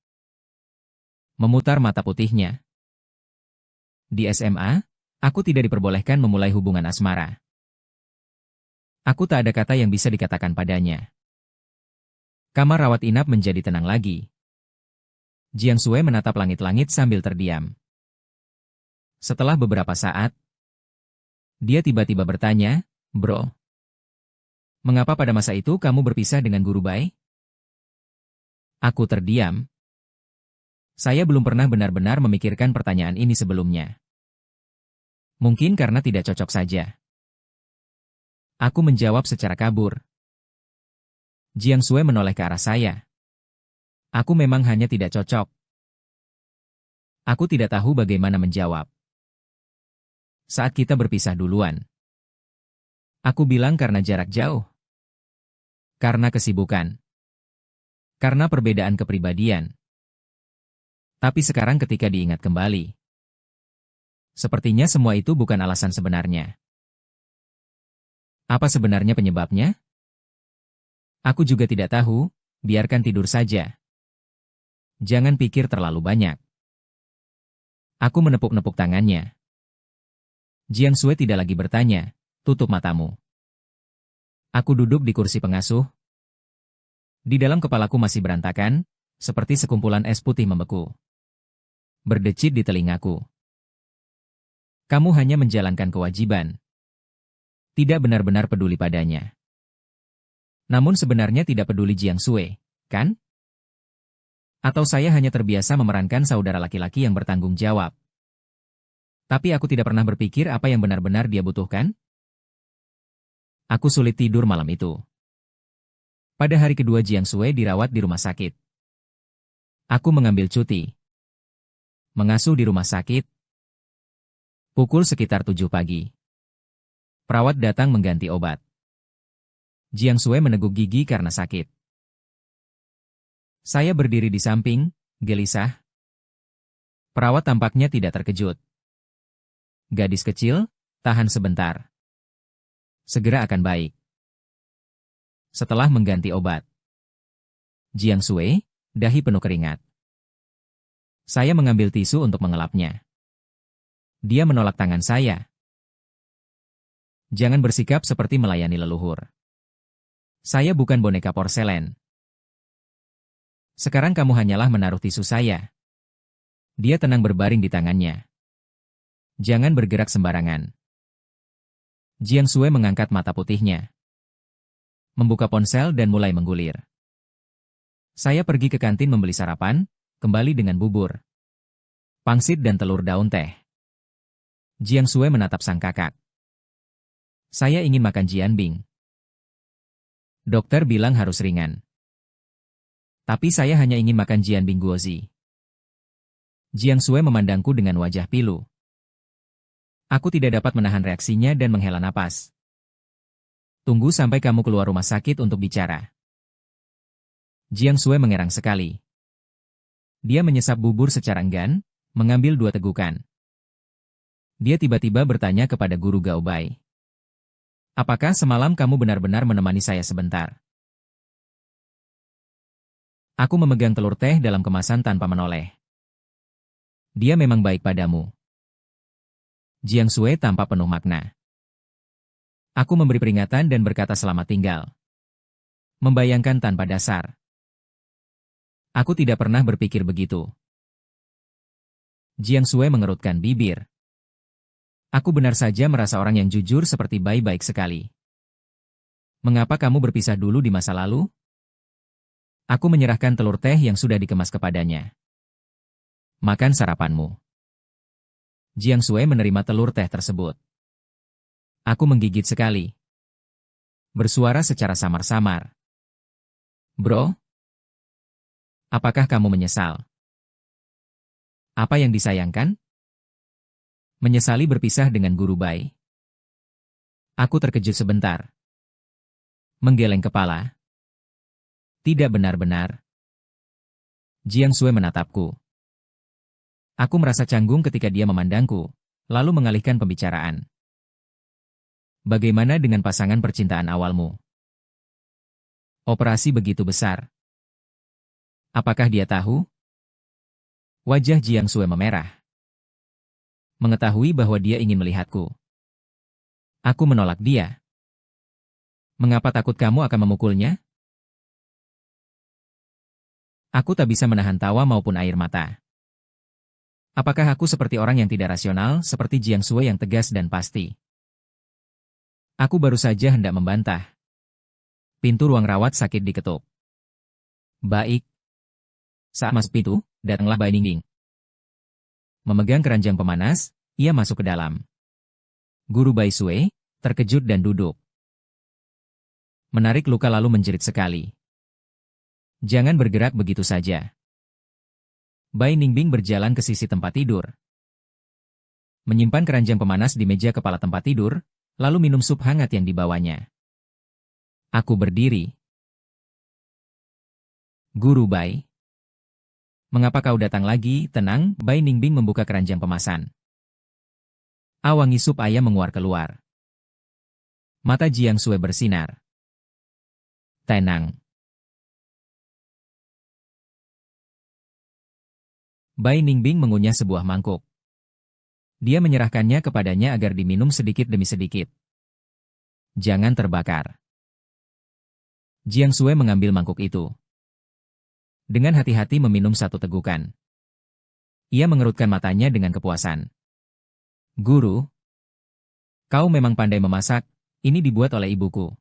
Memutar mata putihnya. Di SMA, aku tidak diperbolehkan memulai hubungan asmara. Aku tak ada kata yang bisa dikatakan padanya. Kamar rawat inap menjadi tenang lagi. Jiang Sui menatap langit-langit sambil terdiam. Setelah beberapa saat, dia tiba-tiba bertanya, Bro, mengapa pada masa itu kamu berpisah dengan Guru Bai? Aku terdiam. Saya belum pernah benar-benar memikirkan pertanyaan ini sebelumnya. Mungkin karena tidak cocok saja. Aku menjawab secara kabur. Jiang Sui menoleh ke arah saya. Aku memang hanya tidak cocok. Aku tidak tahu bagaimana menjawab. Saat kita berpisah duluan. Aku bilang karena jarak jauh. Karena kesibukan. Karena perbedaan kepribadian. Tapi sekarang ketika diingat kembali, sepertinya semua itu bukan alasan sebenarnya. Apa sebenarnya penyebabnya? Aku juga tidak tahu, biarkan tidur saja. Jangan pikir terlalu banyak. Aku menepuk-nepuk tangannya. Jiang Sui tidak lagi bertanya, tutup matamu. Aku duduk di kursi pengasuh. Di dalam kepalaku masih berantakan, seperti sekumpulan es putih membeku. Berdecit di telingaku. Kamu hanya menjalankan kewajiban. Tidak benar-benar peduli padanya. Namun sebenarnya tidak peduli Jiang Sui, kan? Atau saya hanya terbiasa memerankan saudara laki-laki yang bertanggung jawab. Tapi aku tidak pernah berpikir apa yang benar-benar dia butuhkan. Aku sulit tidur malam itu. Pada hari kedua Jiang Sui dirawat di rumah sakit. Aku mengambil cuti. Mengasuh di rumah sakit. Pukul sekitar 7 pagi. Perawat datang mengganti obat. Jiang Sui meneguk gigi karena sakit. Saya berdiri di samping, gelisah. Perawat tampaknya tidak terkejut. Gadis kecil, tahan sebentar. Segera akan baik. Setelah mengganti obat, Jiang Sui, dahi penuh keringat. Saya mengambil tisu untuk mengelapnya. Dia menolak tangan saya. Jangan bersikap seperti melayani leluhur. Saya bukan boneka porselen. Sekarang kamu hanyalah menaruh tisu saya. Dia tenang berbaring di tangannya. Jangan bergerak sembarangan. Jiang Sui mengangkat mata putihnya. Membuka ponsel dan mulai menggulir. Saya pergi ke kantin membeli sarapan, kembali dengan bubur, pangsit dan telur daun teh. Jiang Sui menatap sang kakak. Saya ingin makan jianbing. Dokter bilang harus ringan. Tapi saya hanya ingin makan jianbing guozi. Jiang Sui memandangku dengan wajah pilu. Aku tidak dapat menahan reaksinya dan menghela napas. Tunggu sampai kamu keluar rumah sakit untuk bicara. Jiang Sui mengerang sekali. Dia menyesap bubur secara enggan, mengambil 2 tegukan. Dia tiba-tiba bertanya kepada guru Gao Bai. Apakah semalam kamu benar-benar menemani saya sebentar? Aku memegang telur teh dalam kemasan tanpa menoleh. Dia memang baik padamu. Jiang Sui tampak penuh makna. Aku memberi peringatan dan berkata selamat tinggal. Membayangkan tanpa dasar. Aku tidak pernah berpikir begitu. Jiang Sui mengerutkan bibir. Aku benar saja merasa orang yang jujur seperti Bai baik sekali. Mengapa kamu berpisah dulu di masa lalu? Aku menyerahkan telur teh yang sudah dikemas kepadanya. Makan sarapanmu. Jiang Sui menerima telur teh tersebut. Aku menggigit sekali. Bersuara secara samar-samar. Bro, apakah kamu menyesal? Apa yang disayangkan? Menyesali berpisah dengan guru Bai. Aku terkejut sebentar. Menggeleng kepala. Tidak benar-benar. Jiang Sui menatapku. Aku merasa canggung ketika dia memandangku, lalu mengalihkan pembicaraan. Bagaimana dengan pasangan percintaan awalmu? Operasi begitu besar. Apakah dia tahu? Wajah Jiang Sui memerah. Mengetahui bahwa dia ingin melihatku. Aku menolak dia. Mengapa takut kamu akan memukulnya? Aku tak bisa menahan tawa maupun air mata. Apakah aku seperti orang yang tidak rasional, seperti Jiang Sui yang tegas dan pasti? Aku baru saja hendak membantah. Pintu ruang rawat sakit diketuk. Baik. Saat masuk pintu, datanglah Bai Ningbing. Memegang keranjang pemanas, ia masuk ke dalam. Guru Bai Sui, terkejut dan duduk. Menarik luka lalu menjerit sekali. Jangan bergerak begitu saja. Bai Ningbing berjalan ke sisi tempat tidur. Menyimpan keranjang pemanas di meja kepala tempat tidur, lalu minum sup hangat yang dibawanya. Aku berdiri. Guru Bai. Mengapa kau datang lagi? Tenang, Bai Ningbing membuka keranjang pemasan. Wangi sup ayam menguar keluar. Mata Jiang Sui bersinar. Tenang. Bai Ningbing mengunyah sebuah mangkuk. Dia menyerahkannya kepadanya agar diminum sedikit demi sedikit. Jangan terbakar. Jiang Sui mengambil mangkuk itu. Dengan hati-hati meminum satu tegukan. Ia mengerutkan matanya dengan kepuasan. Guru, kau memang pandai memasak, ini dibuat oleh ibuku.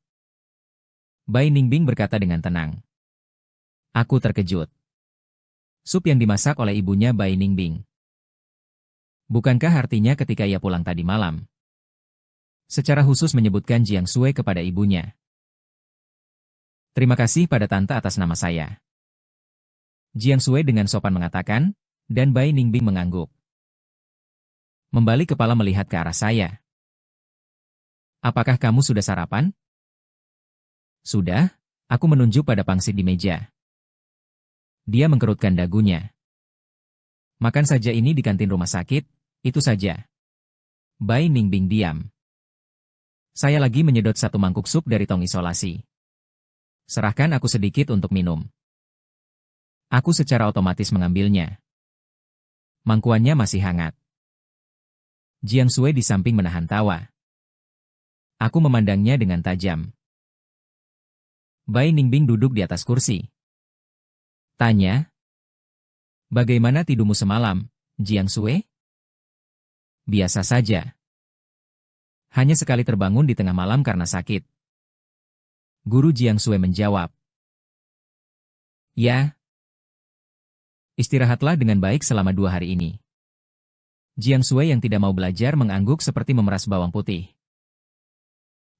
Bai Ningbing berkata dengan tenang. Aku terkejut. Sup yang dimasak oleh ibunya Bai Ningbing. Bukankah artinya ketika ia pulang tadi malam? Secara khusus menyebutkan Jiang Sui kepada ibunya. Terima kasih pada tante atas nama saya. Jiang Sui dengan sopan mengatakan, dan Bai Ningbing mengangguk. Membalik kepala melihat ke arah saya. Apakah kamu sudah sarapan? Sudah, aku menunjuk pada pangsit di meja. Dia mengkerutkan dagunya. Makan saja ini di kantin rumah sakit, itu saja. Bai Ningbing diam. Saya lagi menyedot satu mangkuk sup dari tong isolasi. Serahkan aku sedikit untuk minum. Aku secara otomatis mengambilnya. Mangkuannya masih hangat. Jiang Sui di samping menahan tawa. Aku memandangnya dengan tajam. Bai Ningbing duduk di atas kursi. Tanya. Bagaimana tidurmu semalam, Jiang Sui? Biasa saja. Hanya sekali terbangun di tengah malam karena sakit. Guru Jiang Sui menjawab. Ya. Istirahatlah dengan baik selama 2 hari ini. Jiang Sui yang tidak mau belajar mengangguk seperti memeras bawang putih.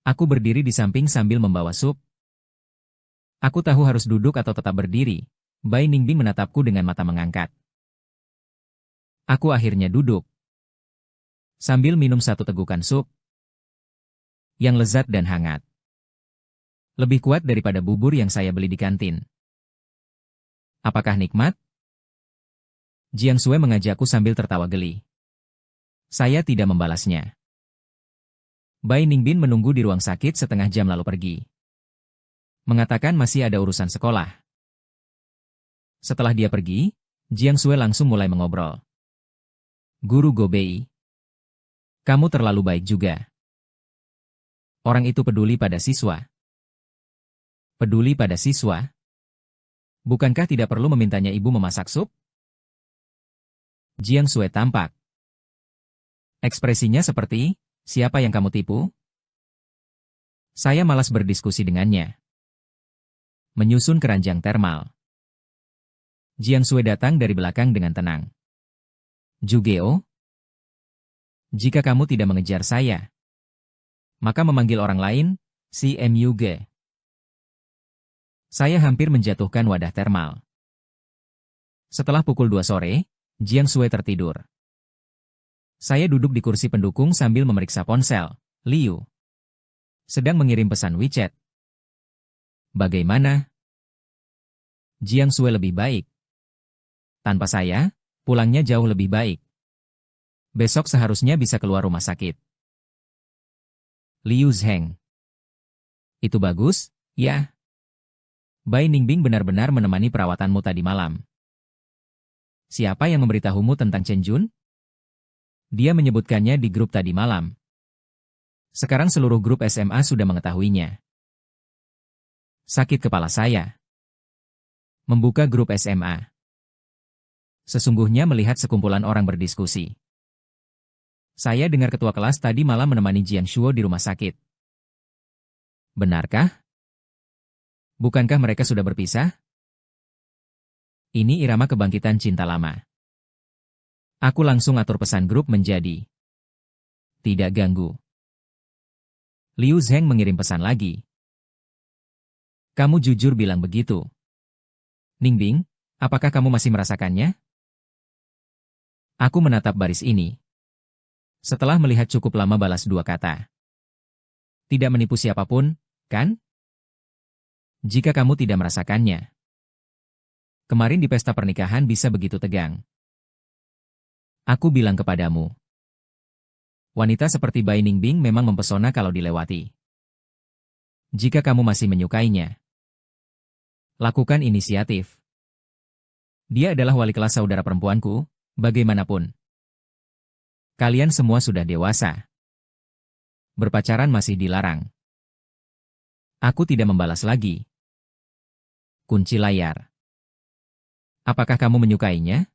Aku berdiri di samping sambil membawa sup. Aku tahu harus duduk atau tetap berdiri. Bai Ningbing menatapku dengan mata mengangkat. Aku akhirnya duduk. Sambil minum satu tegukan sup. Yang lezat dan hangat. Lebih kuat daripada bubur yang saya beli di kantin. Apakah nikmat? Jiang Sui mengajakku sambil tertawa geli. Saya tidak membalasnya. Bai Ningbing menunggu di ruang sakit setengah jam lalu pergi. Mengatakan masih ada urusan sekolah. Setelah dia pergi, Jiang Sui langsung mulai mengobrol. Guru Gobei, kamu terlalu baik juga. Orang itu peduli pada siswa. Peduli pada siswa? Bukankah tidak perlu memintanya ibu memasak sup? Jiang Sui tampak. Ekspresinya seperti, siapa yang kamu tipu? Saya malas berdiskusi dengannya. Menyusun keranjang termal. Jiang Sui datang dari belakang dengan tenang. Jugeo, jika kamu tidak mengejar saya, maka memanggil orang lain, si MUG. Saya hampir menjatuhkan wadah termal. Setelah pukul 2 sore, Jiang Sui tertidur. Saya duduk di kursi pendukung sambil memeriksa ponsel. Liu sedang mengirim pesan WeChat. Bagaimana? Jiang Sui lebih baik. Tanpa saya, pulangnya jauh lebih baik. Besok seharusnya bisa keluar rumah sakit. Liu Zheng. Itu bagus, ya. Bai Ningbing benar-benar menemani perawatanmu tadi malam. Siapa yang memberitahumu tentang Chen Jun? Dia menyebutkannya di grup tadi malam. Sekarang seluruh grup SMA sudah mengetahuinya. Sakit kepala saya. Membuka grup SMA. Sesungguhnya melihat sekumpulan orang berdiskusi. Saya dengar ketua kelas tadi malam menemani Jiang Shuo di rumah sakit. Benarkah? Bukankah mereka sudah berpisah? Ini irama kebangkitan cinta lama. Aku langsung atur pesan grup menjadi tidak ganggu. Liu Zheng mengirim pesan lagi. Kamu jujur bilang begitu. Ningbing, apakah kamu masih merasakannya? Aku menatap baris ini. Setelah melihat cukup lama balas 2 kata. Tidak menipu siapapun, kan? Jika kamu tidak merasakannya. Kemarin di pesta pernikahan bisa begitu tegang. Aku bilang kepadamu. Wanita seperti Bai Ningbing memang mempesona kalau dilewati. Jika kamu masih menyukainya, lakukan inisiatif. Dia adalah wali kelas saudara perempuanku, bagaimanapun. Kalian semua sudah dewasa. Berpacaran masih dilarang. Aku tidak membalas lagi. Kunci layar. Apakah kamu menyukainya?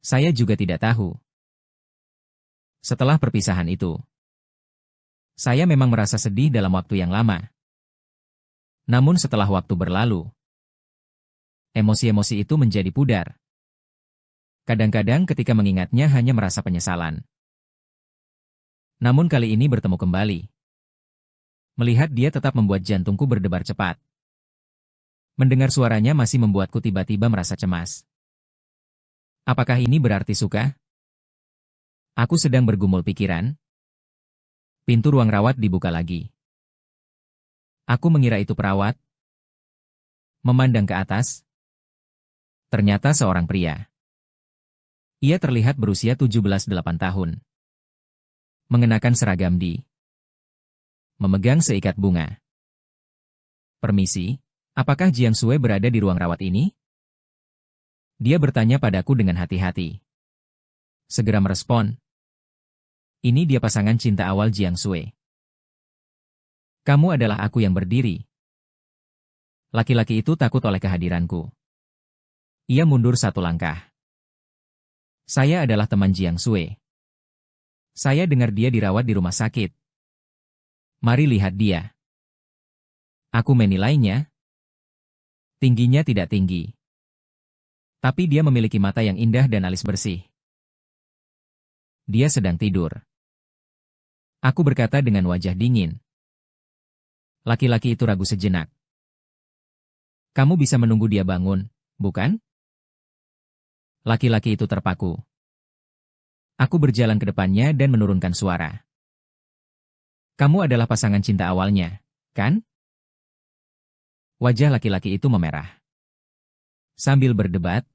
Saya juga tidak tahu. Setelah perpisahan itu, saya memang merasa sedih dalam waktu yang lama. Namun setelah waktu berlalu, emosi-emosi itu menjadi pudar. Kadang-kadang ketika mengingatnya hanya merasa penyesalan. Namun kali ini bertemu kembali. Melihat dia tetap membuat jantungku berdebar cepat. Mendengar suaranya masih membuatku tiba-tiba merasa cemas. Apakah ini berarti suka? Aku sedang bergumul pikiran. Pintu ruang rawat dibuka lagi. Aku mengira itu perawat. Memandang ke atas. Ternyata seorang pria. Ia terlihat berusia 17-8 tahun. Mengenakan seragam memegang seikat bunga. Permisi, apakah Jiang Sui berada di ruang rawat ini? Dia bertanya padaku dengan hati-hati. Segera merespon. Ini dia pasangan cinta awal Jiang Sui. Kamu adalah aku yang berdiri. Laki-laki itu takut oleh kehadiranku. Ia mundur satu langkah. Saya adalah teman Jiang Sui. Saya dengar dia dirawat di rumah sakit. Mari lihat dia. Aku menilainya. Tingginya tidak tinggi. Tapi dia memiliki mata yang indah dan alis bersih. Dia sedang tidur. Aku berkata dengan wajah dingin. Laki-laki itu ragu sejenak. Kamu bisa menunggu dia bangun, bukan? Laki-laki itu terpaku. Aku berjalan ke depannya dan menurunkan suara. Kamu adalah pasangan cinta awalnya, kan? Wajah laki-laki itu memerah. Sambil berdebat,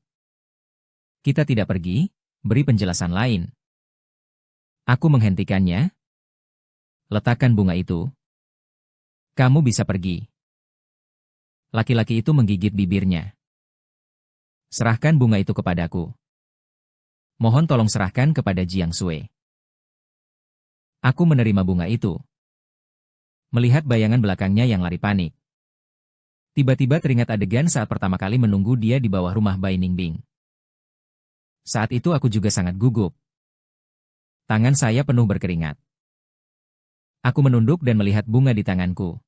kita tidak pergi, beri penjelasan lain. Aku menghentikannya. Letakkan bunga itu. Kamu bisa pergi. Laki-laki itu menggigit bibirnya. Serahkan bunga itu kepadaku. Mohon tolong serahkan kepada Jiang Sui. Aku menerima bunga itu. Melihat bayangan belakangnya yang lari panik. Tiba-tiba teringat adegan saat pertama kali menunggu dia di bawah rumah Bai Ningbing. Saat itu aku juga sangat gugup. Tangan saya penuh berkeringat. Aku menunduk dan melihat bunga di tanganku.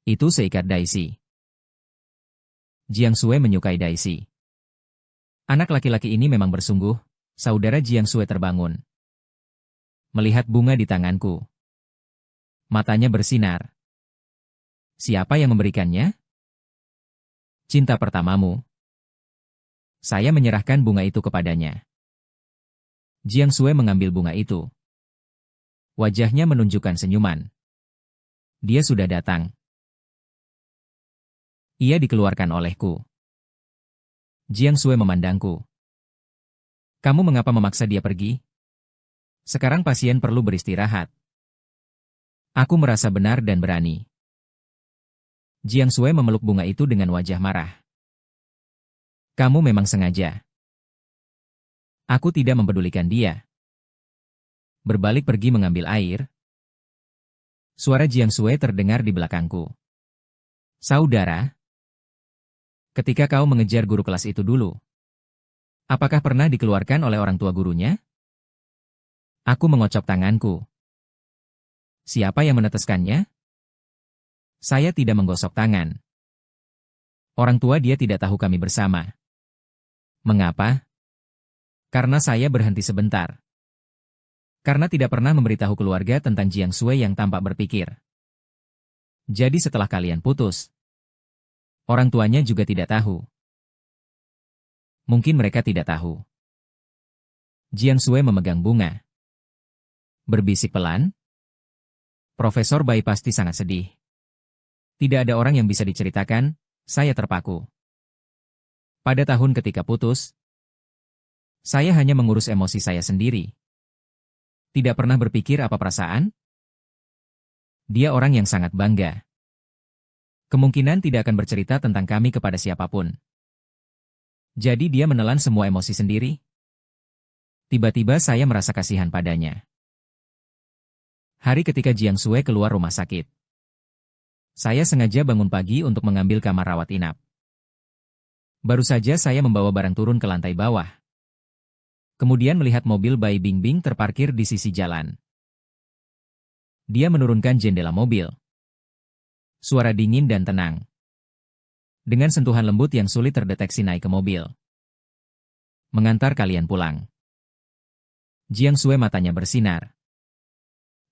Itu seikat daisy. Jiang Sui menyukai daisy. Anak laki-laki ini memang bersungguh, saudara Jiang Sui terbangun. Melihat bunga di tanganku. Matanya bersinar. Siapa yang memberikannya? Cinta pertamamu. Saya menyerahkan bunga itu kepadanya. Jiang Sui mengambil bunga itu. Wajahnya menunjukkan senyuman. Dia sudah datang. Ia dikeluarkan olehku. Jiang Sui memandangku. Kamu mengapa memaksa dia pergi? Sekarang pasien perlu beristirahat. Aku merasa benar dan berani. Jiang Sui memeluk bunga itu dengan wajah marah. Kamu memang sengaja. Aku tidak mempedulikan dia. Berbalik pergi mengambil air. Suara Jiang Sui terdengar di belakangku. Saudara, ketika kau mengejar guru kelas itu dulu, apakah pernah dikeluarkan oleh orang tua gurunya? Aku mengocok tanganku. Siapa yang meneteskannya? Saya tidak menggosok tangan. Orang tua dia tidak tahu kami bersama. Mengapa? Karena saya berhenti sebentar. Karena tidak pernah memberitahu keluarga tentang Jiang Sui yang tampak berpikir. Jadi setelah kalian putus, orang tuanya juga tidak tahu. Mungkin mereka tidak tahu. Jiang Sui memegang bunga. Berbisik pelan. Profesor Bai pasti sangat sedih. Tidak ada orang yang bisa diceritakan, saya terpaku. Pada tahun ketika putus, saya hanya mengurus emosi saya sendiri. Tidak pernah berpikir apa perasaan. Dia orang yang sangat bangga. Kemungkinan tidak akan bercerita tentang kami kepada siapapun. Jadi dia menelan semua emosi sendiri. Tiba-tiba saya merasa kasihan padanya. Hari ketika Jiang Sue keluar rumah sakit. Saya sengaja bangun pagi untuk mengambil kamar rawat inap. Baru saja saya membawa barang turun ke lantai bawah. Kemudian melihat mobil Bai Bingbing terparkir di sisi jalan. Dia menurunkan jendela mobil. Suara dingin dan tenang. Dengan sentuhan lembut yang sulit terdeteksi naik ke mobil. Mengantar kalian pulang. Jiang Sue matanya bersinar.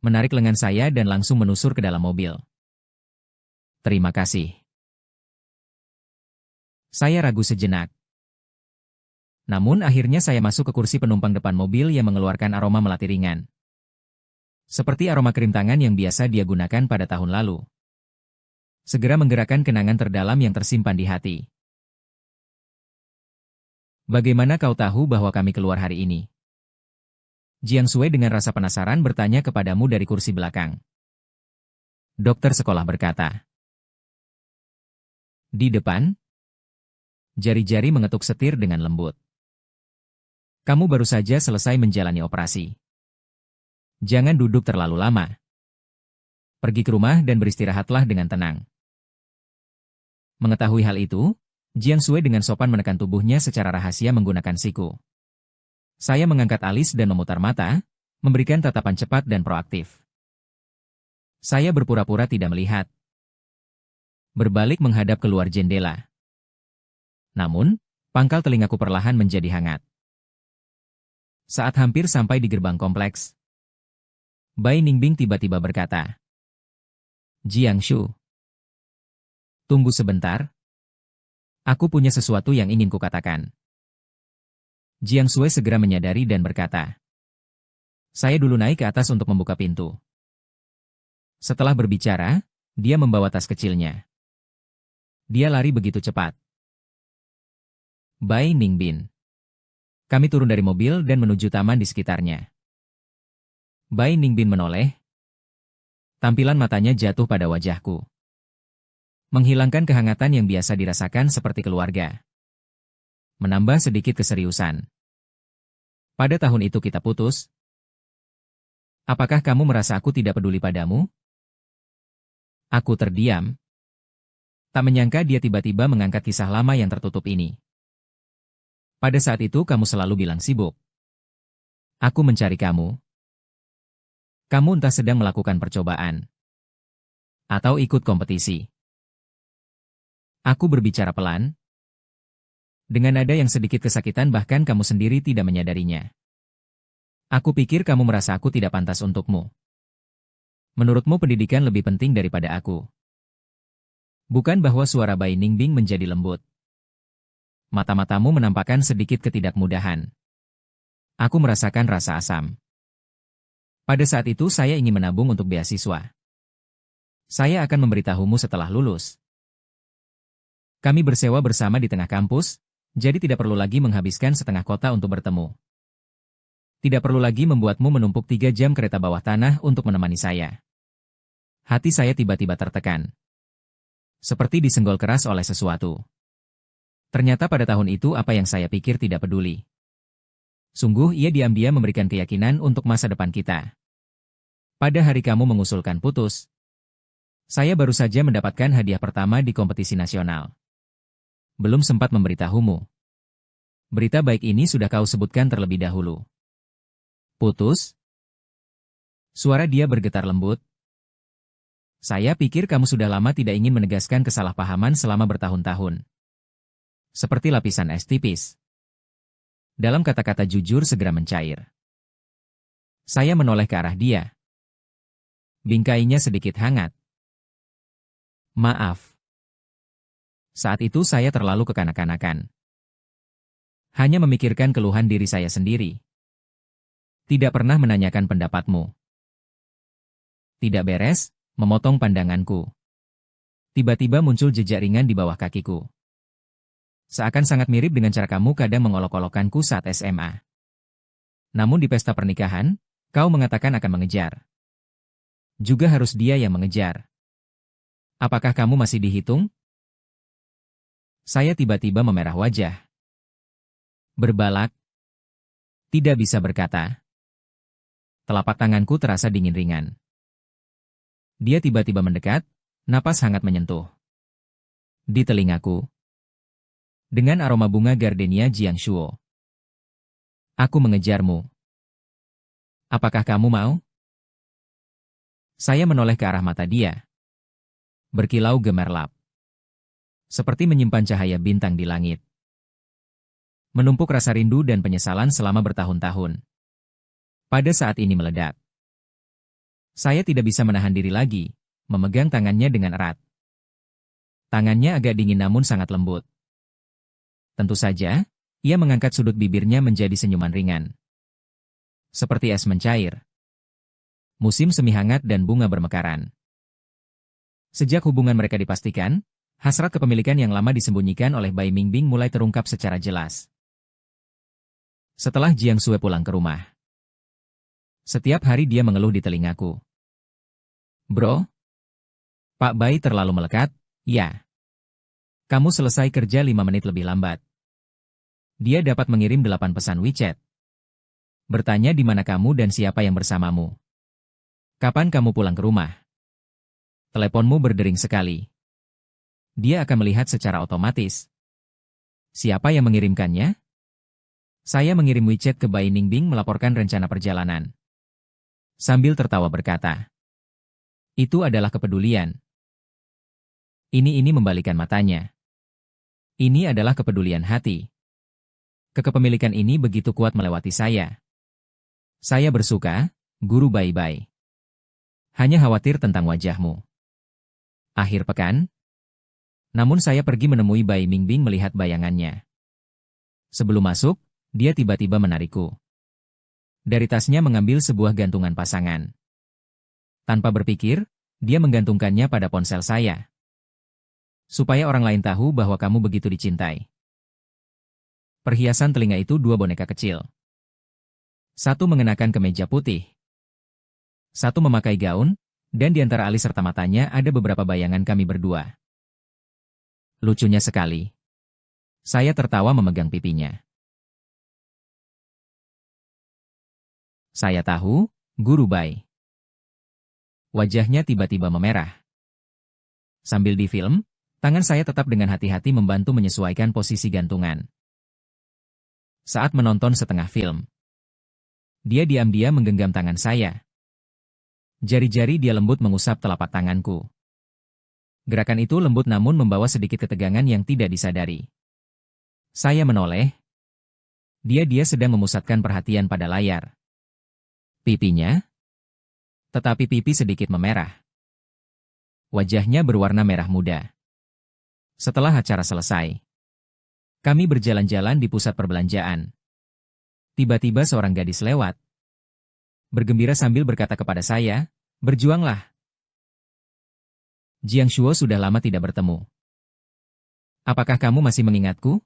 Menarik lengan saya dan langsung menusur ke dalam mobil. Terima kasih. Saya ragu sejenak. Namun akhirnya saya masuk ke kursi penumpang depan mobil yang mengeluarkan aroma melati ringan. Seperti aroma krim tangan yang biasa dia gunakan pada tahun lalu. Segera menggerakkan kenangan terdalam yang tersimpan di hati. Bagaimana kau tahu bahwa kami keluar hari ini? Jiang Sue dengan rasa penasaran bertanya kepadamu dari kursi belakang. Dokter sekolah berkata. Di depan, jari-jari mengetuk setir dengan lembut. Kamu baru saja selesai menjalani operasi. Jangan duduk terlalu lama. Pergi ke rumah dan beristirahatlah dengan tenang. Mengetahui hal itu, Jiang Sue dengan sopan menekan tubuhnya secara rahasia menggunakan siku. Saya mengangkat alis dan memutar mata, memberikan tatapan cepat dan proaktif. Saya berpura-pura tidak melihat. Berbalik menghadap keluar jendela. Namun, pangkal telingaku perlahan menjadi hangat. Saat hampir sampai di gerbang kompleks, Bai Ningbing tiba-tiba berkata, Jiang Shu, tunggu sebentar. Aku punya sesuatu yang ingin kukatakan. Jiang Sue segera menyadari dan berkata, saya dulu naik ke atas untuk membuka pintu. Setelah berbicara, dia membawa tas kecilnya. Dia lari begitu cepat. Bai Ningbing. Kami turun dari mobil dan menuju taman di sekitarnya. Bai Ningbing menoleh. Tampilan matanya jatuh pada wajahku. Menghilangkan kehangatan yang biasa dirasakan seperti keluarga. Menambah sedikit keseriusan. Pada tahun itu kita putus. Apakah kamu merasa aku tidak peduli padamu? Aku terdiam. Tak menyangka dia tiba-tiba mengangkat kisah lama yang tertutup ini. Pada saat itu kamu selalu bilang sibuk. Aku mencari kamu. Kamu entah sedang melakukan percobaan. Atau ikut kompetisi. Aku berbicara pelan. Dengan nada yang sedikit kesakitan bahkan kamu sendiri tidak menyadarinya. Aku pikir kamu merasa aku tidak pantas untukmu. Menurutmu pendidikan lebih penting daripada aku. Bukan bahwa suara Bai Ningbing menjadi lembut. Mata-matamu menampakkan sedikit ketidakmudahan. Aku merasakan rasa asam. Pada saat itu saya ingin menabung untuk beasiswa. Saya akan memberitahumu setelah lulus. Kami bersewa bersama di tengah kampus, jadi tidak perlu lagi menghabiskan setengah kota untuk bertemu. Tidak perlu lagi membuatmu menumpuk 3 jam kereta bawah tanah untuk menemani saya. Hati saya tiba-tiba tertekan. Seperti disenggol keras oleh sesuatu. Ternyata pada tahun itu apa yang saya pikir tidak peduli. Sungguh ia diam-diam memberikan keyakinan untuk masa depan kita. Pada hari kamu mengusulkan putus, saya baru saja mendapatkan hadiah pertama di kompetisi nasional. Belum sempat memberitahumu. Berita baik ini sudah kau sebutkan terlebih dahulu. Putus? Suara dia bergetar lembut. Saya pikir kamu sudah lama tidak ingin menegaskan kesalahpahaman selama bertahun-tahun. Seperti lapisan es tipis. Dalam kata-kata jujur segera mencair. Saya menoleh ke arah dia. Bingkainya sedikit hangat. Maaf. Saat itu saya terlalu kekanak-kanakan. Hanya memikirkan keluhan diri saya sendiri. Tidak pernah menanyakan pendapatmu. Tidak beres, memotong pandanganku. Tiba-tiba muncul jejak ringan di bawah kakiku. Seakan sangat mirip dengan cara kamu kadang mengolok-olokkanku saat SMA. Namun di pesta pernikahan, kau mengatakan akan mengejar. Juga harus dia yang mengejar. Apakah kamu masih dihitung? Saya tiba-tiba memerah wajah. Berbalak. Tidak bisa berkata. Telapak tanganku terasa dingin ringan. Dia tiba-tiba mendekat, napas hangat menyentuh. Di telingaku. Dengan aroma bunga gardenia Jiangshuo. Aku mengejarmu. Apakah kamu mau? Saya menoleh ke arah mata dia. Berkilau gemerlap. Seperti menyimpan cahaya bintang di langit. Menumpuk rasa rindu dan penyesalan selama bertahun-tahun. Pada saat ini meledak. Saya tidak bisa menahan diri lagi, memegang tangannya dengan erat. Tangannya agak dingin namun sangat lembut. Tentu saja, ia mengangkat sudut bibirnya menjadi senyuman ringan. Seperti es mencair. Musim semi hangat dan bunga bermekaran. Sejak hubungan mereka dipastikan, hasrat kepemilikan yang lama disembunyikan oleh Bai Mingbing mulai terungkap secara jelas. Setelah Jiang Sue pulang ke rumah. Setiap hari dia mengeluh di telingaku. Bro? Pak Bai terlalu melekat, ya. Kamu selesai kerja 5 menit lebih lambat. Dia dapat mengirim 8 pesan WeChat. Bertanya di mana kamu dan siapa yang bersamamu. Kapan kamu pulang ke rumah? Teleponmu berdering sekali. Dia akan melihat secara otomatis. Siapa yang mengirimkannya? Saya mengirim WeChat ke Bai Ningbing melaporkan rencana perjalanan. Sambil tertawa berkata. Itu adalah kepedulian. Ini membalikan matanya. Ini adalah kepedulian hati. Kepemilikan ini begitu kuat melewati saya. Saya bersuka, Guru Bai. Hanya khawatir tentang wajahmu. Akhir pekan. Namun saya pergi menemui Bai Mingbing melihat bayangannya. Sebelum masuk, dia tiba-tiba menarikku. Dari tasnya mengambil sebuah gantungan pasangan. Tanpa berpikir, dia menggantungkannya pada ponsel saya. Supaya orang lain tahu bahwa kamu begitu dicintai. Perhiasan telinga itu 2 boneka kecil. Satu mengenakan kemeja putih. Satu memakai gaun, dan di antara alis serta matanya ada beberapa bayangan kami berdua. Lucunya sekali. Saya tertawa memegang pipinya. Saya tahu, Guru Bai. Wajahnya tiba-tiba memerah. Sambil difilm, tangan saya tetap dengan hati-hati membantu menyesuaikan posisi gantungan. Saat menonton setengah film, dia diam-diam menggenggam tangan saya. Jari-jari dia lembut mengusap telapak tanganku. Gerakan itu lembut namun membawa sedikit ketegangan yang tidak disadari. Saya menoleh. Dia sedang memusatkan perhatian pada layar. Pipinya? Tetapi pipi sedikit memerah. Wajahnya berwarna merah muda. Setelah acara selesai, kami berjalan-jalan di pusat perbelanjaan. Tiba-tiba seorang gadis lewat. Bergembira sambil berkata kepada saya, berjuanglah. Jiangshuo sudah lama tidak bertemu. Apakah kamu masih mengingatku?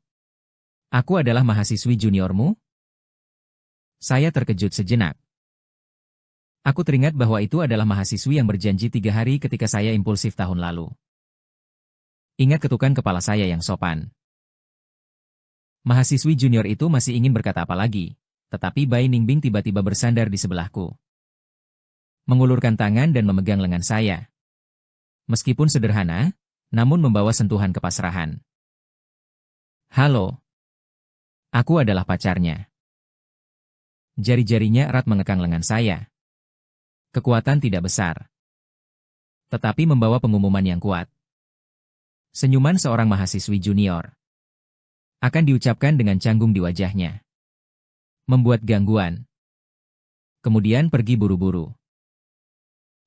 Aku adalah mahasiswi juniormu? Saya terkejut sejenak. Aku teringat bahwa itu adalah mahasiswi yang berjanji 3 hari ketika saya impulsif tahun lalu. Ingat ketukan kepala saya yang sopan. Mahasiswi junior itu masih ingin berkata apa lagi, tetapi Bai Ningbing tiba-tiba bersandar di sebelahku. Mengulurkan tangan dan memegang lengan saya. Meskipun sederhana, namun membawa sentuhan kepasrahan. Halo. Aku adalah pacarnya. Jari-jarinya erat mengekang lengan saya. Kekuatan tidak besar. Tetapi membawa pengumuman yang kuat. Senyuman seorang mahasiswi junior. Akan diucapkan dengan canggung di wajahnya. Membuat gangguan. Kemudian pergi buru-buru.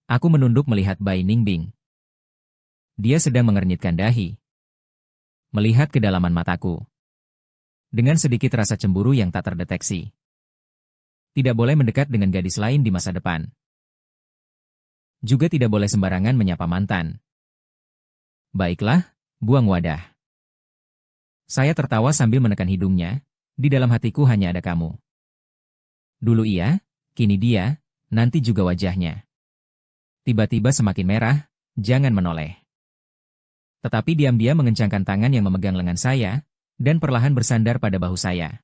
Aku menunduk melihat Bai Ningbing. Dia sedang mengernyitkan dahi. Melihat kedalaman mataku. Dengan sedikit rasa cemburu yang tak terdeteksi. Tidak boleh mendekat dengan gadis lain di masa depan. Juga tidak boleh sembarangan menyapa mantan. Baiklah, buang wadah. Saya tertawa sambil menekan hidungnya, di dalam hatiku hanya ada kamu. Dulu ia, kini dia, nanti juga wajahnya. Tiba-tiba semakin merah, jangan menoleh. Tetapi diam-diam mengencangkan tangan yang memegang lengan saya, dan perlahan bersandar pada bahu saya.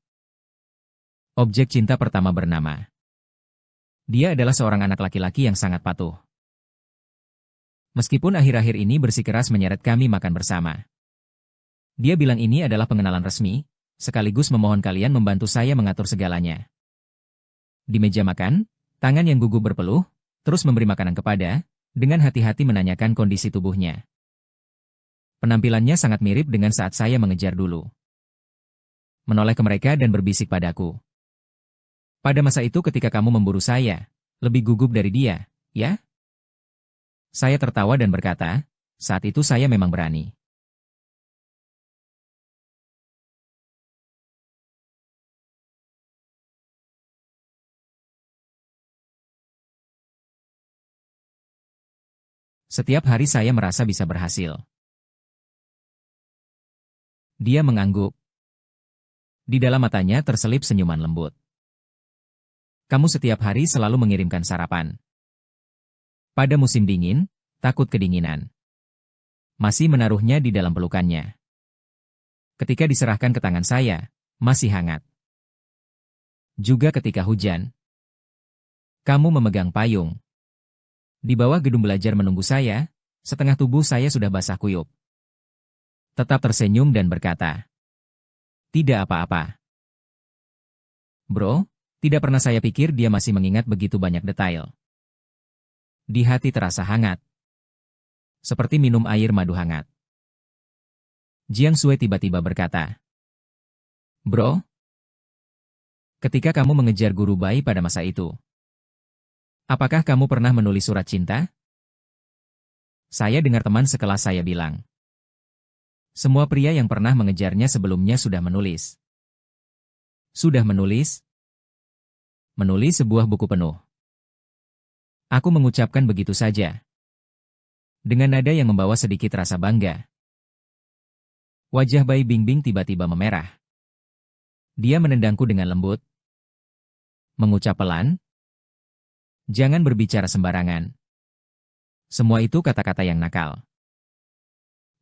Objek cinta pertama bernama. Dia adalah seorang anak laki-laki yang sangat patuh. Meskipun akhir-akhir ini bersikeras menyeret kami makan bersama. Dia bilang ini adalah pengenalan resmi, sekaligus memohon kalian membantu saya mengatur segalanya. Di meja makan, tangan yang gugup berpeluh, terus memberi makanan kepada, dengan hati-hati menanyakan kondisi tubuhnya. Penampilannya sangat mirip dengan saat saya mengejar dulu. Menoleh ke mereka dan berbisik padaku. Pada masa itu ketika kamu memburu saya, lebih gugup dari dia, ya? Saya tertawa dan berkata, saat itu saya memang berani. Setiap hari saya merasa bisa berhasil. Dia mengangguk. Di dalam matanya terselip senyuman lembut. Kamu setiap hari selalu mengirimkan sarapan. Pada musim dingin, takut kedinginan. Masih menaruhnya di dalam pelukannya. Ketika diserahkan ke tangan saya, masih hangat. Juga ketika hujan. Kamu memegang payung. Di bawah gedung belajar menunggu saya, setengah tubuh saya sudah basah kuyup. Tetap tersenyum dan berkata, tidak apa-apa. Bro, tidak pernah saya pikir dia masih mengingat begitu banyak detail. Di hati terasa hangat. Seperti minum air madu hangat. Jiang Sui tiba-tiba berkata, Bro, ketika kamu mengejar guru Bai pada masa itu, apakah kamu pernah menulis surat cinta? Saya dengar teman sekelas saya bilang. Semua pria yang pernah mengejarnya sebelumnya sudah menulis. Sudah menulis? Menulis sebuah buku penuh. Aku mengucapkan begitu saja. Dengan nada yang membawa sedikit rasa bangga. Wajah Bai Bingbing tiba-tiba memerah. Dia menendangku dengan lembut. Mengucap pelan. Jangan berbicara sembarangan. Semua itu kata-kata yang nakal.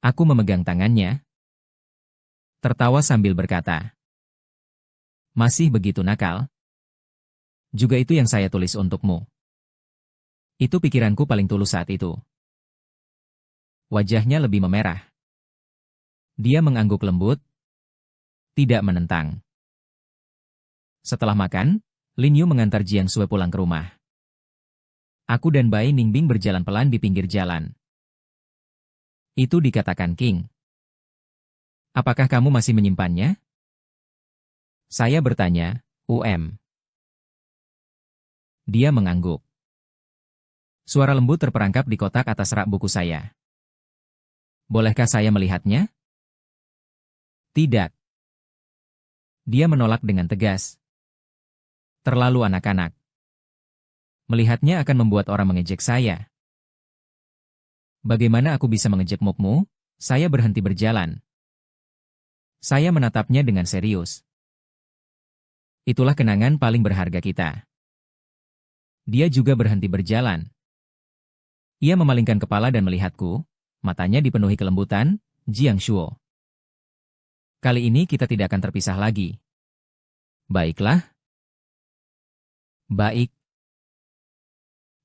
Aku memegang tangannya. Tertawa sambil berkata. Masih begitu nakal? Juga itu yang saya tulis untukmu. Itu pikiranku paling tulus saat itu. Wajahnya lebih memerah. Dia mengangguk lembut. Tidak menentang. Setelah makan, Lin Yu mengantar Jiang Sui pulang ke rumah. Aku dan Bai Ningbing berjalan pelan di pinggir jalan. Itu dikatakan King. Apakah kamu masih menyimpannya? Saya bertanya, Dia mengangguk. Suara lembut terperangkap di kotak atas rak buku saya. Bolehkah saya melihatnya? Tidak. Dia menolak dengan tegas. Terlalu anak-anak. Melihatnya akan membuat orang mengejek saya. Bagaimana aku bisa mengejek mukmu? Saya berhenti berjalan. Saya menatapnya dengan serius. Itulah kenangan paling berharga kita. Dia juga berhenti berjalan. Ia memalingkan kepala dan melihatku, matanya dipenuhi kelembutan, Jiang Shuo. Kali ini kita tidak akan terpisah lagi. Baiklah. Baik.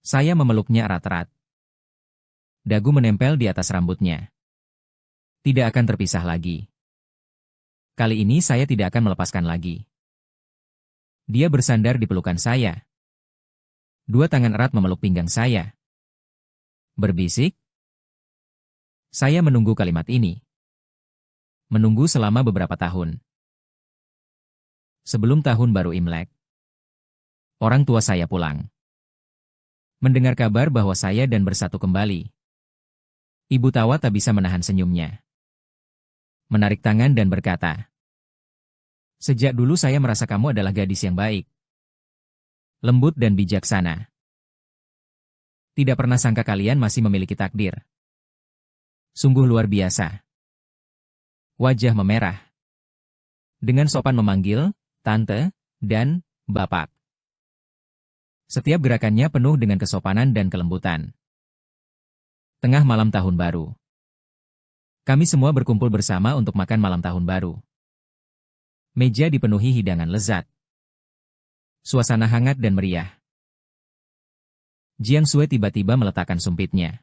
Saya memeluknya erat-erat. Dagu menempel di atas rambutnya. Tidak akan terpisah lagi. Kali ini saya tidak akan melepaskan lagi. Dia bersandar di pelukan saya. Dua tangan erat memeluk pinggang saya. Berbisik. Saya menunggu kalimat ini. Menunggu selama beberapa tahun. Sebelum tahun baru Imlek. Orang tua saya pulang. Mendengar kabar bahwa saya dan bersatu kembali. Ibu Tawa tak bisa menahan senyumnya. Menarik tangan dan berkata, sejak dulu saya merasa kamu adalah gadis yang baik. Lembut dan bijaksana. Tidak pernah sangka kalian masih memiliki takdir. Sungguh luar biasa. Wajah memerah. Dengan sopan memanggil, Tante, dan Bapak. Setiap gerakannya penuh dengan kesopanan dan kelembutan. Tengah malam tahun baru. Kami semua berkumpul bersama untuk makan malam tahun baru. Meja dipenuhi hidangan lezat. Suasana hangat dan meriah. Jiang Sui tiba-tiba meletakkan sumpitnya.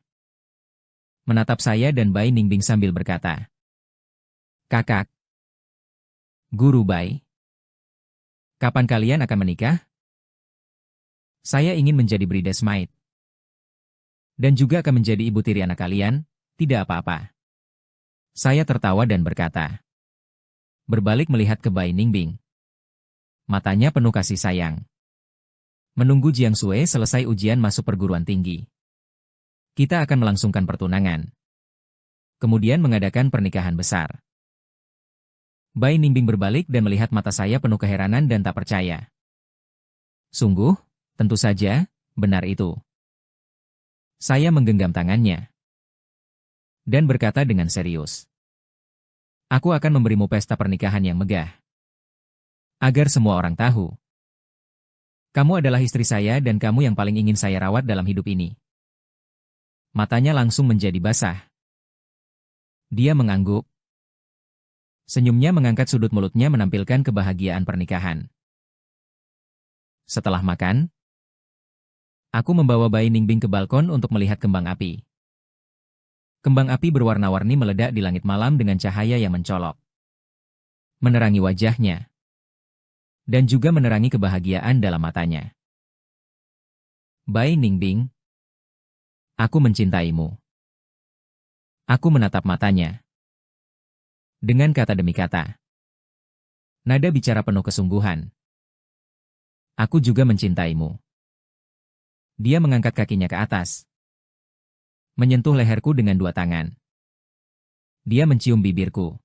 Menatap saya dan Bai Ningbing sambil berkata, "Kakak, Guru Bai, kapan kalian akan menikah? Saya ingin menjadi bridesmaid. Dan juga akan menjadi ibu tiri anak kalian, tidak apa-apa." Saya tertawa dan berkata, berbalik melihat ke Bai Ningbing. Matanya penuh kasih sayang. Menunggu Jiang Sui selesai ujian masuk perguruan tinggi. Kita akan melangsungkan pertunangan. Kemudian mengadakan pernikahan besar. Bai Ningbing berbalik dan melihat mata saya penuh keheranan dan tak percaya. Sungguh, tentu saja, benar itu. Saya menggenggam tangannya. Dan berkata dengan serius. Aku akan memberimu pesta pernikahan yang megah. Agar semua orang tahu. Kamu adalah istri saya dan kamu yang paling ingin saya rawat dalam hidup ini. Matanya langsung menjadi basah. Dia mengangguk. Senyumnya mengangkat sudut mulutnya menampilkan kebahagiaan pernikahan. Setelah makan, aku membawa Bai Ningbing ke balkon untuk melihat kembang api. Kembang api berwarna-warni meledak di langit malam dengan cahaya yang mencolok. Menerangi wajahnya. Dan juga menerangi kebahagiaan dalam matanya. Bai Ningbing, aku mencintaimu. Aku menatap matanya. Dengan kata demi kata. Nada bicara penuh kesungguhan. Aku juga mencintaimu. Dia mengangkat kakinya ke atas. Menyentuh leherku dengan dua tangan. Dia mencium bibirku.